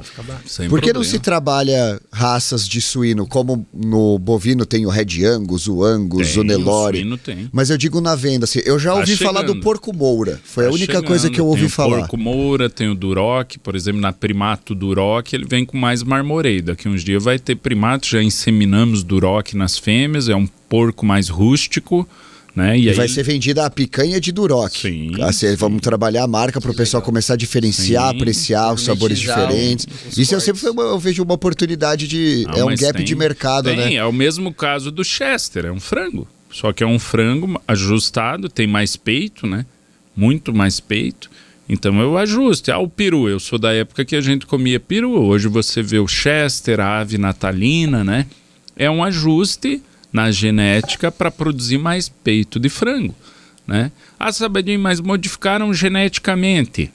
Por que não se trabalha raças de suíno, como no bovino tem o Red Angus, o Angus, o Nelore? Suíno tem. Mas eu digo na venda, assim, eu já ouvi falar do porco moura. Foi a única coisa que eu ouvi falar. Tem o porco moura, tem o duroc, por exemplo, na primato duroc, ele vem com mais marmoreio. Daqui uns dias vai ter primato, já inseminamos duroc nas fêmeas, é um porco mais rústico, né? E aí vai ser vendida a picanha de duroc. Sim, assim, vamos trabalhar a marca para o pessoal começar a diferenciar, apreciar os sabores diferentes. Isso eu sempre eu vejo uma oportunidade de... é um gap de mercado, né? É o mesmo caso do Chester, é um frango. Só que é um frango ajustado, tem mais peito, né? Muito mais peito. Então eu ajusto. O peru, eu sou da época que a gente comia peru. Hoje você vê o Chester, a ave natalina, né? É um ajuste na genética para produzir mais peito de frango, né? Sabadinho, mas modificaram geneticamente.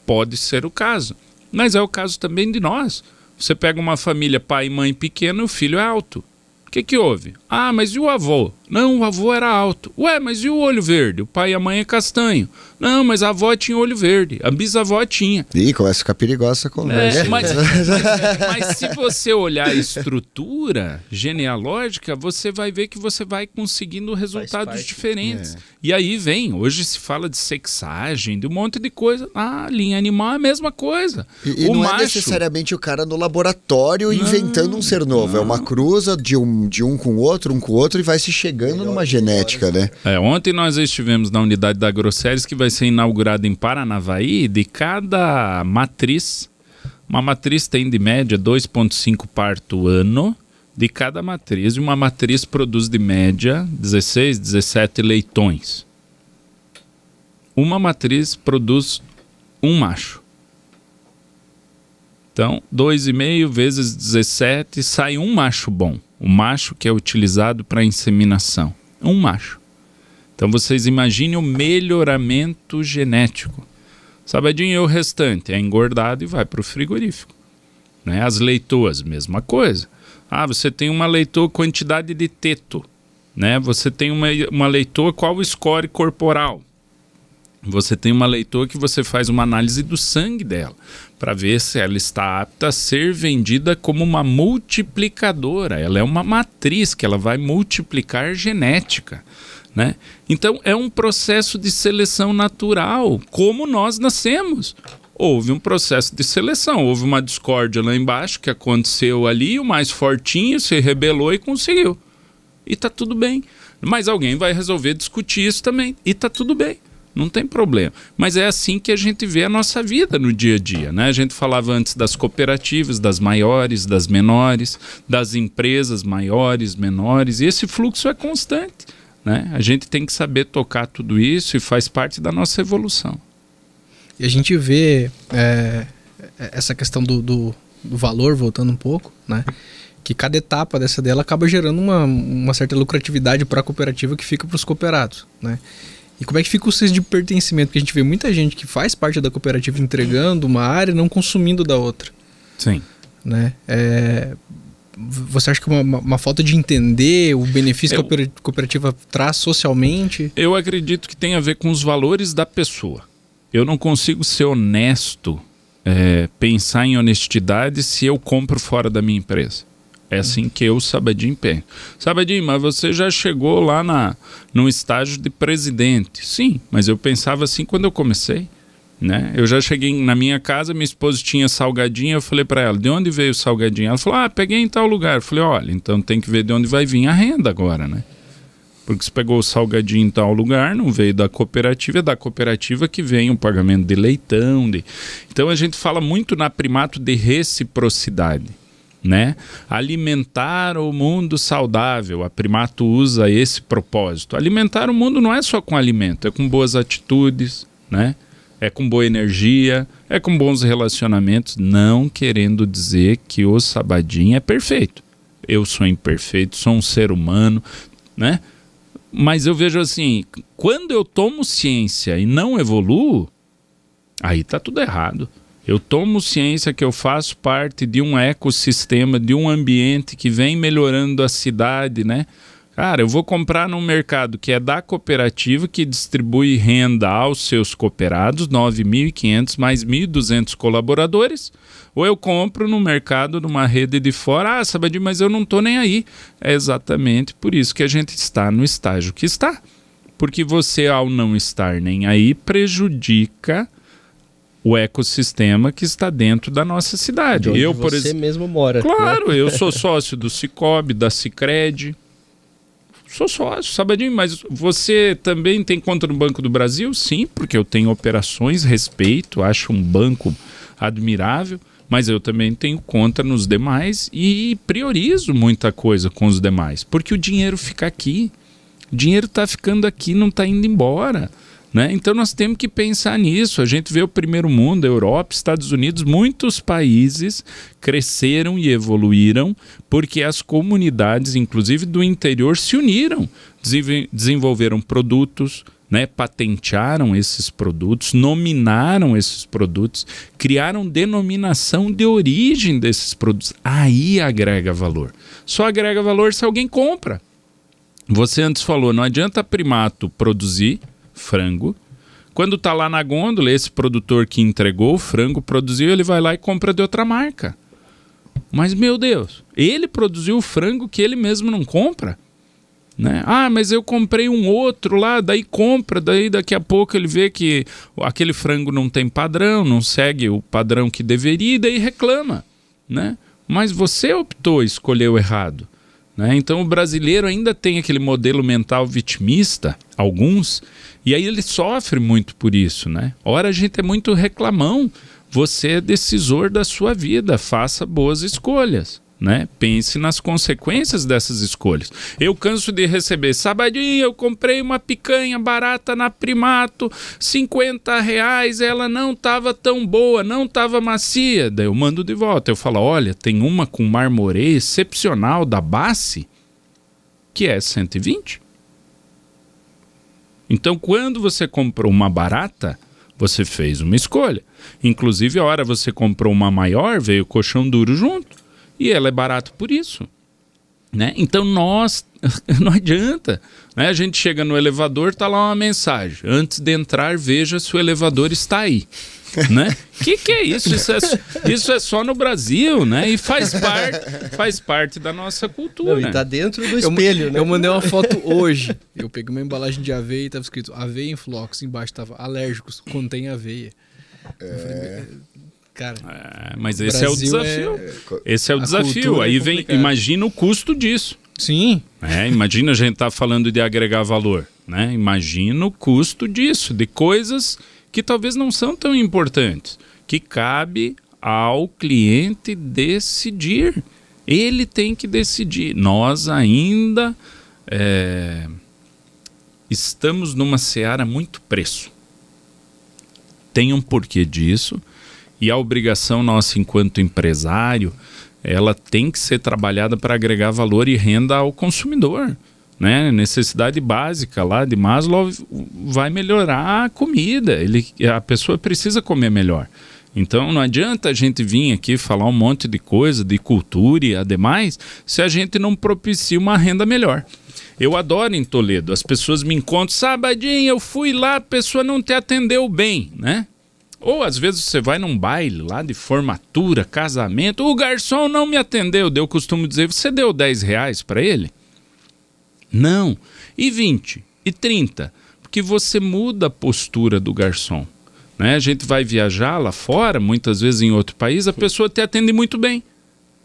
Pode ser o caso. Mas é o caso também de nós. Você pega uma família pai e mãe pequena e o filho é alto. O que houve? Mas e o avô? Não, o avô era alto. Ué, mas e o olho verde? O pai e a mãe é castanho. Não, mas a avó tinha olho verde. A bisavó tinha. Ih, começa a ficar perigosa essa conversa. Mas se você olhar a estrutura genealógica, você vai ver que você vai conseguindo resultados diferentes. E aí hoje se fala de sexagem, de um monte de coisa. A linha animal é a mesma coisa. E não é necessariamente o cara no laboratório inventando um ser novo. É uma cruza de um com o outro e vai se chegando numa genética, né? Ontem nós estivemos na unidade da Grosseries, que vai ser inaugurada em Paranavaí. De cada matriz, uma matriz tem de média 2,5 parto ano de cada matriz, e uma matriz produz de média 16, 17 leitões. Uma matriz produz um macho. Então, 2,5 vezes 17 sai um macho bom. O macho que é utilizado para inseminação. Um macho. Então vocês imaginem o melhoramento genético. Sabadinho e o restante é engordado e vai para o frigorífico, né? As leitoas, mesma coisa. Você tem uma leitoa quantidade de teto, né? Você tem uma leitoa qual o score corporal. Você tem uma leitoa que você faz uma análise do sangue dela para ver se ela está apta a ser vendida como uma multiplicadora. Ela é uma matriz que ela vai multiplicar genética, né? Então é um processo de seleção natural, como nós nascemos. Houve um processo de seleção, houve uma discórdia lá embaixo que aconteceu ali, o mais fortinho se rebelou e conseguiu. E está tudo bem. Mas alguém vai resolver discutir isso também. E está tudo bem. Não tem problema. Mas é assim que a gente vê a nossa vida no dia a dia, né? A gente falava antes das cooperativas, das maiores, das menores, das empresas maiores, menores, e esse fluxo é constante, né? A gente tem que saber tocar tudo isso e faz parte da nossa evolução. E a gente vê essa questão do valor, voltando um pouco, né? Que cada etapa dessa dela acaba gerando uma certa lucratividade para a cooperativa que fica para os cooperados, né? E como é que fica o senso de pertencimento? Porque a gente vê muita gente que faz parte da cooperativa entregando uma área e não consumindo da outra. Sim. Né? Você acha que uma falta de entender o benefício que a cooperativa traz socialmente? Eu acredito que tem a ver com os valores da pessoa. Eu não consigo ser honesto, pensar em honestidade se eu compro fora da minha empresa. É assim que eu, Sabadinho, penso. Sabadinho, mas você já chegou lá no estágio de presidente. Sim, mas eu pensava assim quando eu comecei, né? Eu já cheguei na minha casa, minha esposa tinha salgadinho, eu falei para ela, de onde veio o salgadinho? Ela falou, peguei em tal lugar. Eu falei, olha, então tem que ver de onde vai vir a renda agora, né? Porque você pegou o salgadinho em tal lugar, não veio da cooperativa, é da cooperativa que vem o pagamento de leitão. Então a gente fala muito na Primato de reciprocidade, né? Alimentar o mundo saudável, a Primato usa esse propósito. Alimentar o mundo não é só com alimento, é com boas atitudes, né? É com boa energia, é com bons relacionamentos, não querendo dizer que o Sabadinho é perfeito. Eu sou imperfeito, sou um ser humano, né? Mas eu vejo assim, quando eu tomo ciência e não evoluo, aí tá tudo errado. Eu tomo ciência que eu faço parte de um ecossistema, de um ambiente que vem melhorando a cidade, né? Cara, eu vou comprar num mercado que é da cooperativa, que distribui renda aos seus cooperados, 9.500 mais 1.200 colaboradores, ou eu compro no mercado numa rede de fora, Sabadinho, mas eu não estou nem aí. É exatamente por isso que a gente está no estágio que está. Porque você, ao não estar nem aí, prejudica o ecossistema que está dentro da nossa cidade. Onde você mesmo mora. Claro, né? Eu sou sócio do Cicobi, da Sicredi. Sou sócio, Sabadinho, mas você também tem conta no Banco do Brasil? Sim, porque eu tenho operações, respeito, acho um banco admirável, mas eu também tenho conta nos demais e priorizo muita coisa com os demais, porque o dinheiro fica aqui, o dinheiro está ficando aqui, não está indo embora. Né? Então nós temos que pensar nisso. A gente vê o primeiro mundo, a Europa, Estados Unidos, muitos países cresceram e evoluíram porque as comunidades, inclusive do interior, se uniram, desenvolveram produtos, né? Patentearam esses produtos, nominaram esses produtos, criaram denominação de origem desses produtos. Aí agrega valor. Só agrega valor se alguém compra. Você antes falou, não adianta Primato produzir frango. Quando tá lá na gôndola, esse produtor que entregou o frango, produziu, ele vai lá e compra de outra marca. Mas, meu Deus, ele produziu o frango que ele mesmo não compra. Né? Ah, mas eu comprei um outro lá, daí compra, daí daqui a pouco ele vê que aquele frango não tem padrão, não segue o padrão que deveria, e daí reclama. Né? Mas você optou, escolheu errado. Né? Então o brasileiro ainda tem aquele modelo mental vitimista, alguns, e aí ele sofre muito por isso, né? Ora, a gente é muito reclamão. Você é decisor da sua vida, faça boas escolhas, né? Pense nas consequências dessas escolhas. Eu canso de receber, Sabadinho, eu comprei uma picanha barata na Primato, R$50, ela não estava tão boa, não estava macia. Daí eu mando de volta, eu falo, olha, tem uma com marmoreio excepcional da Bassi, que é 120. Então, quando você comprou uma barata, você fez uma escolha. Inclusive, a hora você comprou uma maior, veio o colchão duro junto. E ela é barata por isso. Né? Então, não adianta. Né? A gente chega no elevador, tá lá uma mensagem. Antes de entrar, veja se o elevador está aí. Né? Que é isso? Isso é só no Brasil, né? E faz parte da nossa cultura. Não, e tá dentro do espelho, né? Eu mandei uma foto hoje. Eu peguei uma embalagem de aveia e tava escrito aveia em flocos. Embaixo tava alérgicos, contém aveia. Cara, mas esse é o desafio. Esse é o desafio. Aí vem, imagina o custo disso. Sim. Imagina a gente tá falando de agregar valor. Né? Imagina o custo disso, de coisas que talvez não são tão importantes, que cabe ao cliente decidir. Ele tem que decidir. Nós ainda estamos numa seara muito preço. Tem um porquê disso, e a obrigação nossa enquanto empresário, ela tem que ser trabalhada para agregar valor e renda ao consumidor. Né? Necessidade básica lá de Maslow vai melhorar a comida. A pessoa precisa comer melhor. Então não adianta a gente vir aqui falar um monte de coisa, de cultura e ademais, se a gente não propicia uma renda melhor. Eu adoro em Toledo, as pessoas me encontram, Sabadinho, eu fui lá, a pessoa não te atendeu bem, né? Ou às vezes você vai num baile lá de formatura, casamento, o garçom não me atendeu. Eu costumo dizer, você deu R$10 para ele? Não. E 20? E 30? Porque você muda a postura do garçom. Né? A gente vai viajar lá fora, muitas vezes em outro país, a pessoa te atende muito bem.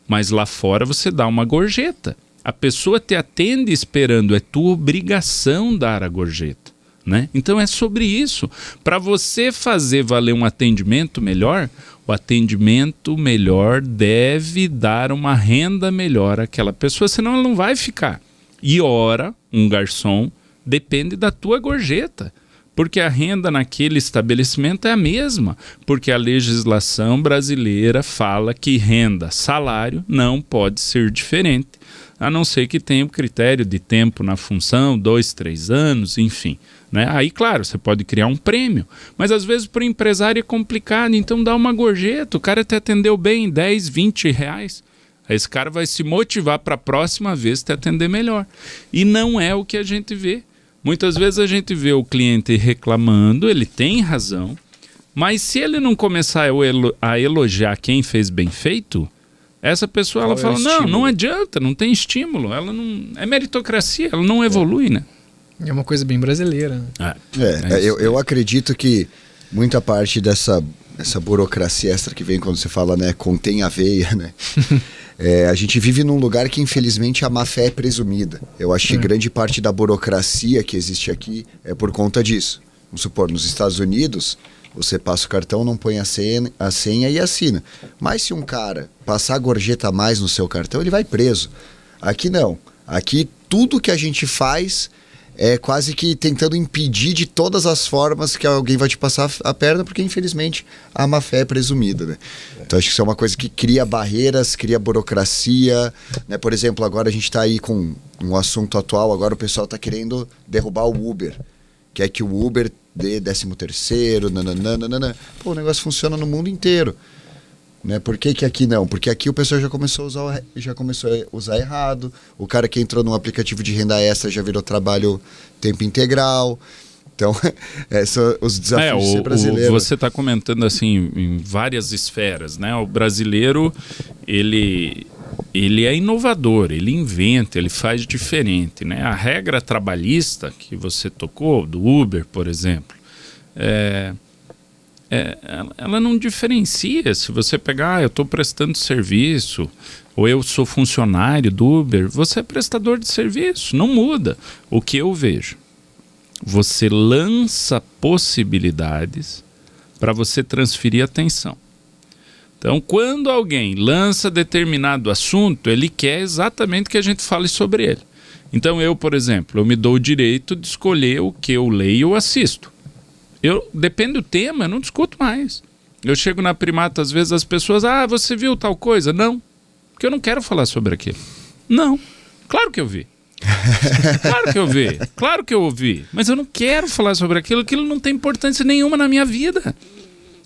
Mas lá fora você dá uma gorjeta. A pessoa te atende esperando, é tua obrigação dar a gorjeta. Né? Então é sobre isso. Para você fazer valer um atendimento melhor, o atendimento melhor deve dar uma renda melhor àquela pessoa, senão ela não vai ficar. E ora, um garçom depende da tua gorjeta, porque a renda naquele estabelecimento é a mesma, porque a legislação brasileira fala que renda, salário não pode ser diferente, a não ser que tenha o critério de tempo na função, 2, 3 anos, enfim. Né? Aí, claro, você pode criar um prêmio, mas às vezes para o empresário é complicado, então dá uma gorjeta, o cara te atendeu bem, 10, 20 reais. Esse cara vai se motivar para a próxima vez te atender melhor. E não é o que a gente vê. Muitas vezes a gente vê o cliente reclamando, ele tem razão, mas se ele não começar a elogiar quem fez bem feito, essa pessoa ela fala, não adianta, não tem estímulo, ela não é meritocracia, ela não evolui, né? É uma coisa bem brasileira. Né? Eu acredito que muita parte dessa burocracia extra que vem quando você fala, né, contém aveia, né? A gente vive num lugar que infelizmente a má fé é presumida. Eu acho que grande parte da burocracia que existe aqui é por conta disso. Vamos supor, nos Estados Unidos, você passa o cartão, não põe a senha e assina. Mas se um cara passar a gorjeta a mais no seu cartão, ele vai preso. Aqui não. Aqui tudo que a gente faz é quase que tentando impedir de todas as formas que alguém vai te passar a perna, porque infelizmente a má fé é presumida, né? Então acho que isso é uma coisa que cria barreiras, cria burocracia, né? Por exemplo, agora a gente está aí com um assunto atual, agora o pessoal está querendo derrubar o Uber. Quer que o Uber dê 13º, nananana. Pô, o negócio funciona no mundo inteiro. Né? Por que aqui não? Porque aqui o pessoal já começou a usar errado. O cara que entrou num aplicativo de renda extra já virou trabalho tempo integral. Então, são os desafios de ser brasileiro. Você está comentando assim em várias esferas, né? O brasileiro, ele é inovador, ele inventa, ele faz diferente, né? A regra trabalhista que você tocou, do Uber, por exemplo, ela não diferencia. Se você pegar, eu estou prestando serviço, ou eu sou funcionário do Uber, você é prestador de serviço, não muda. O que eu vejo? Você lança possibilidades para você transferir atenção. Então, quando alguém lança determinado assunto, ele quer exatamente que a gente fale sobre ele. Então, eu, por exemplo, eu me dou o direito de escolher o que eu leio ou assisto. Depende do tema, eu não discuto mais. Eu chego na Primata, às vezes as pessoas, você viu tal coisa? Não, porque eu não quero falar sobre aquilo. Não, claro que eu vi. Claro que eu ouvi, mas eu não quero falar sobre aquilo não tem importância nenhuma na minha vida.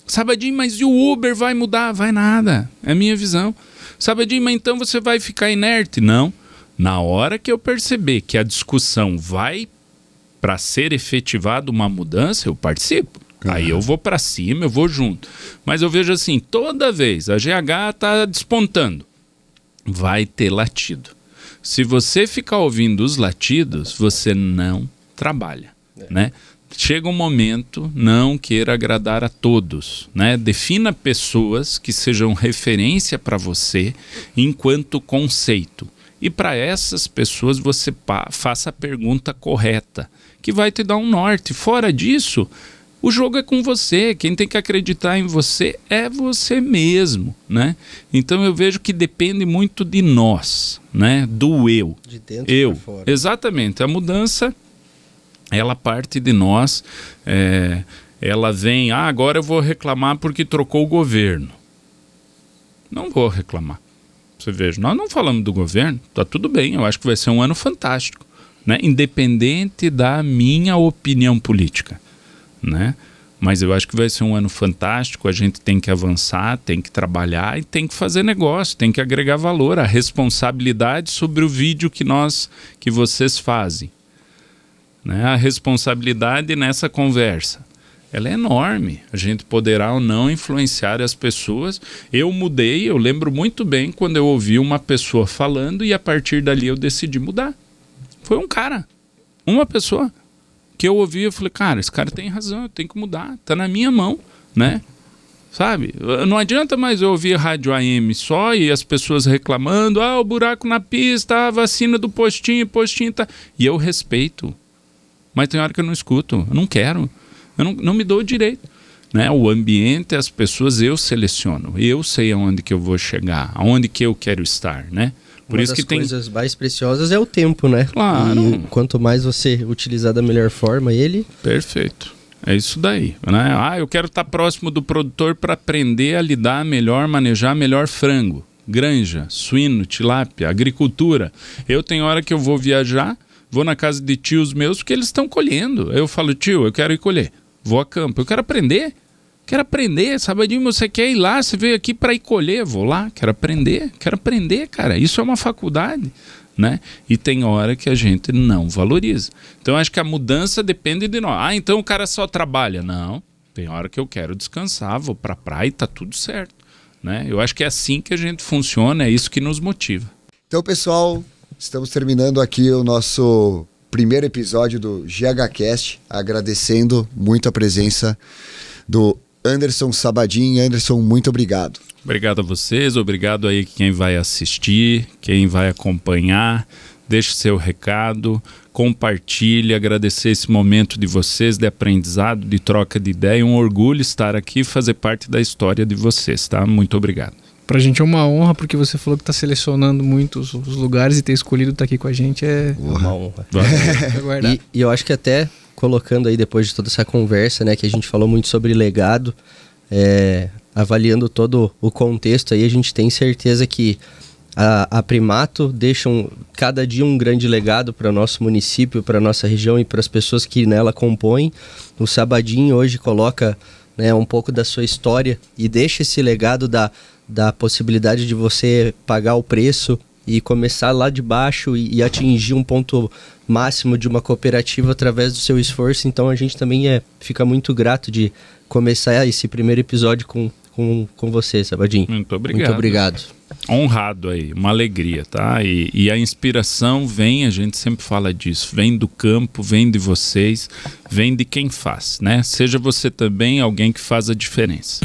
Sabadinho, mas e o Uber vai mudar? Vai nada, é a minha visão. Sabadinho, mas então você vai ficar inerte? Não, na hora que eu perceber que a discussão vai para ser efetivada uma mudança, eu participo. Aí eu vou para cima, eu vou junto. Mas eu vejo assim, toda vez a GH está despontando, vai ter latido. Se você ficar ouvindo os latidos, você não trabalha, né? Chega um momento, não queira agradar a todos, né? Defina pessoas que sejam referência para você enquanto conceito. E para essas pessoas você faça a pergunta correta, que vai te dar um norte. Fora disso, o jogo é com você. Quem tem que acreditar em você é você mesmo, né? Então eu vejo que depende muito de nós, né? Do eu. De dentro para fora. Exatamente. A mudança, ela parte de nós. Ela vem, agora eu vou reclamar porque trocou o governo. Não vou reclamar. Você veja, nós não falamos do governo, tá tudo bem, eu acho que vai ser um ano fantástico, né? Independente da minha opinião política, né? Mas eu acho que vai ser um ano fantástico, a gente tem que avançar, tem que trabalhar e tem que fazer negócio, tem que agregar valor, a responsabilidade sobre o vídeo que vocês fazem, né? A responsabilidade nessa conversa, ela é enorme. A gente poderá ou não influenciar as pessoas. Eu mudei, eu lembro muito bem quando eu ouvi uma pessoa falando e a partir dali eu decidi mudar. Foi um cara, uma pessoa que eu ouvi, eu falei, cara, esse cara tem razão, eu tenho que mudar, tá na minha mão, né? Sabe? Não adianta mais eu ouvir rádio AM só e as pessoas reclamando, o buraco na pista, a vacina do postinho tá... E eu respeito, mas tem hora que eu não escuto, eu não quero. Eu não me dou o direito, né? O ambiente, as pessoas, eu seleciono. Eu sei aonde que eu vou chegar, aonde que eu quero estar, né? Por isso que tem coisas mais preciosas é o tempo, né? Claro. E quanto mais você utilizar da melhor forma ele... Perfeito. É isso daí, né? Eu quero estar próximo do produtor para aprender a lidar melhor, manejar melhor frango, granja, suíno, tilápia, agricultura. Eu tenho hora que eu vou viajar, vou na casa de tios meus porque eles estão colhendo. Eu falo, tio, eu quero ir colher. Vou a campo, eu quero aprender. Quero aprender, Sabadinho, você quer ir lá, você veio aqui para ir colher, vou lá, quero aprender, cara. Isso é uma faculdade, né? E tem hora que a gente não valoriza. Então, acho que a mudança depende de nós. Ah, então o cara só trabalha. Não, tem hora que eu quero descansar, vou para a praia e tá tudo certo, né? Eu acho que é assim que a gente funciona, é isso que nos motiva. Então, pessoal, estamos terminando aqui o nosso primeiro episódio do GHCast, agradecendo muito a presença do Anderson Sabadin. Anderson, muito obrigado. Obrigado a vocês, obrigado aí quem vai assistir, quem vai acompanhar. Deixe seu recado, compartilhe, agradecer esse momento de vocês, de aprendizado, de troca de ideia. Um orgulho estar aqui e fazer parte da história de vocês, tá? Muito obrigado. Pra gente é uma honra, porque você falou que tá selecionando muitos os lugares e ter escolhido estar aqui com a gente é uma honra. E eu acho que até colocando aí, depois de toda essa conversa, né, que a gente falou muito sobre legado, avaliando todo o contexto aí, a gente tem certeza que a Primato deixa cada dia um grande legado para o nosso município, para a nossa região e para as pessoas que nela compõem. O Sabadin hoje coloca, né, um pouco da sua história e deixa esse legado da possibilidade de você pagar o preço e começar lá de baixo e atingir um ponto máximo de uma cooperativa através do seu esforço. Então a gente também fica muito grato de começar esse primeiro episódio com você, Sabadin. Muito obrigado. Muito obrigado. Honrado aí, uma alegria, tá? E a inspiração vem, a gente sempre fala disso, vem do campo, vem de vocês, vem de quem faz, né? Seja você também alguém que faz a diferença.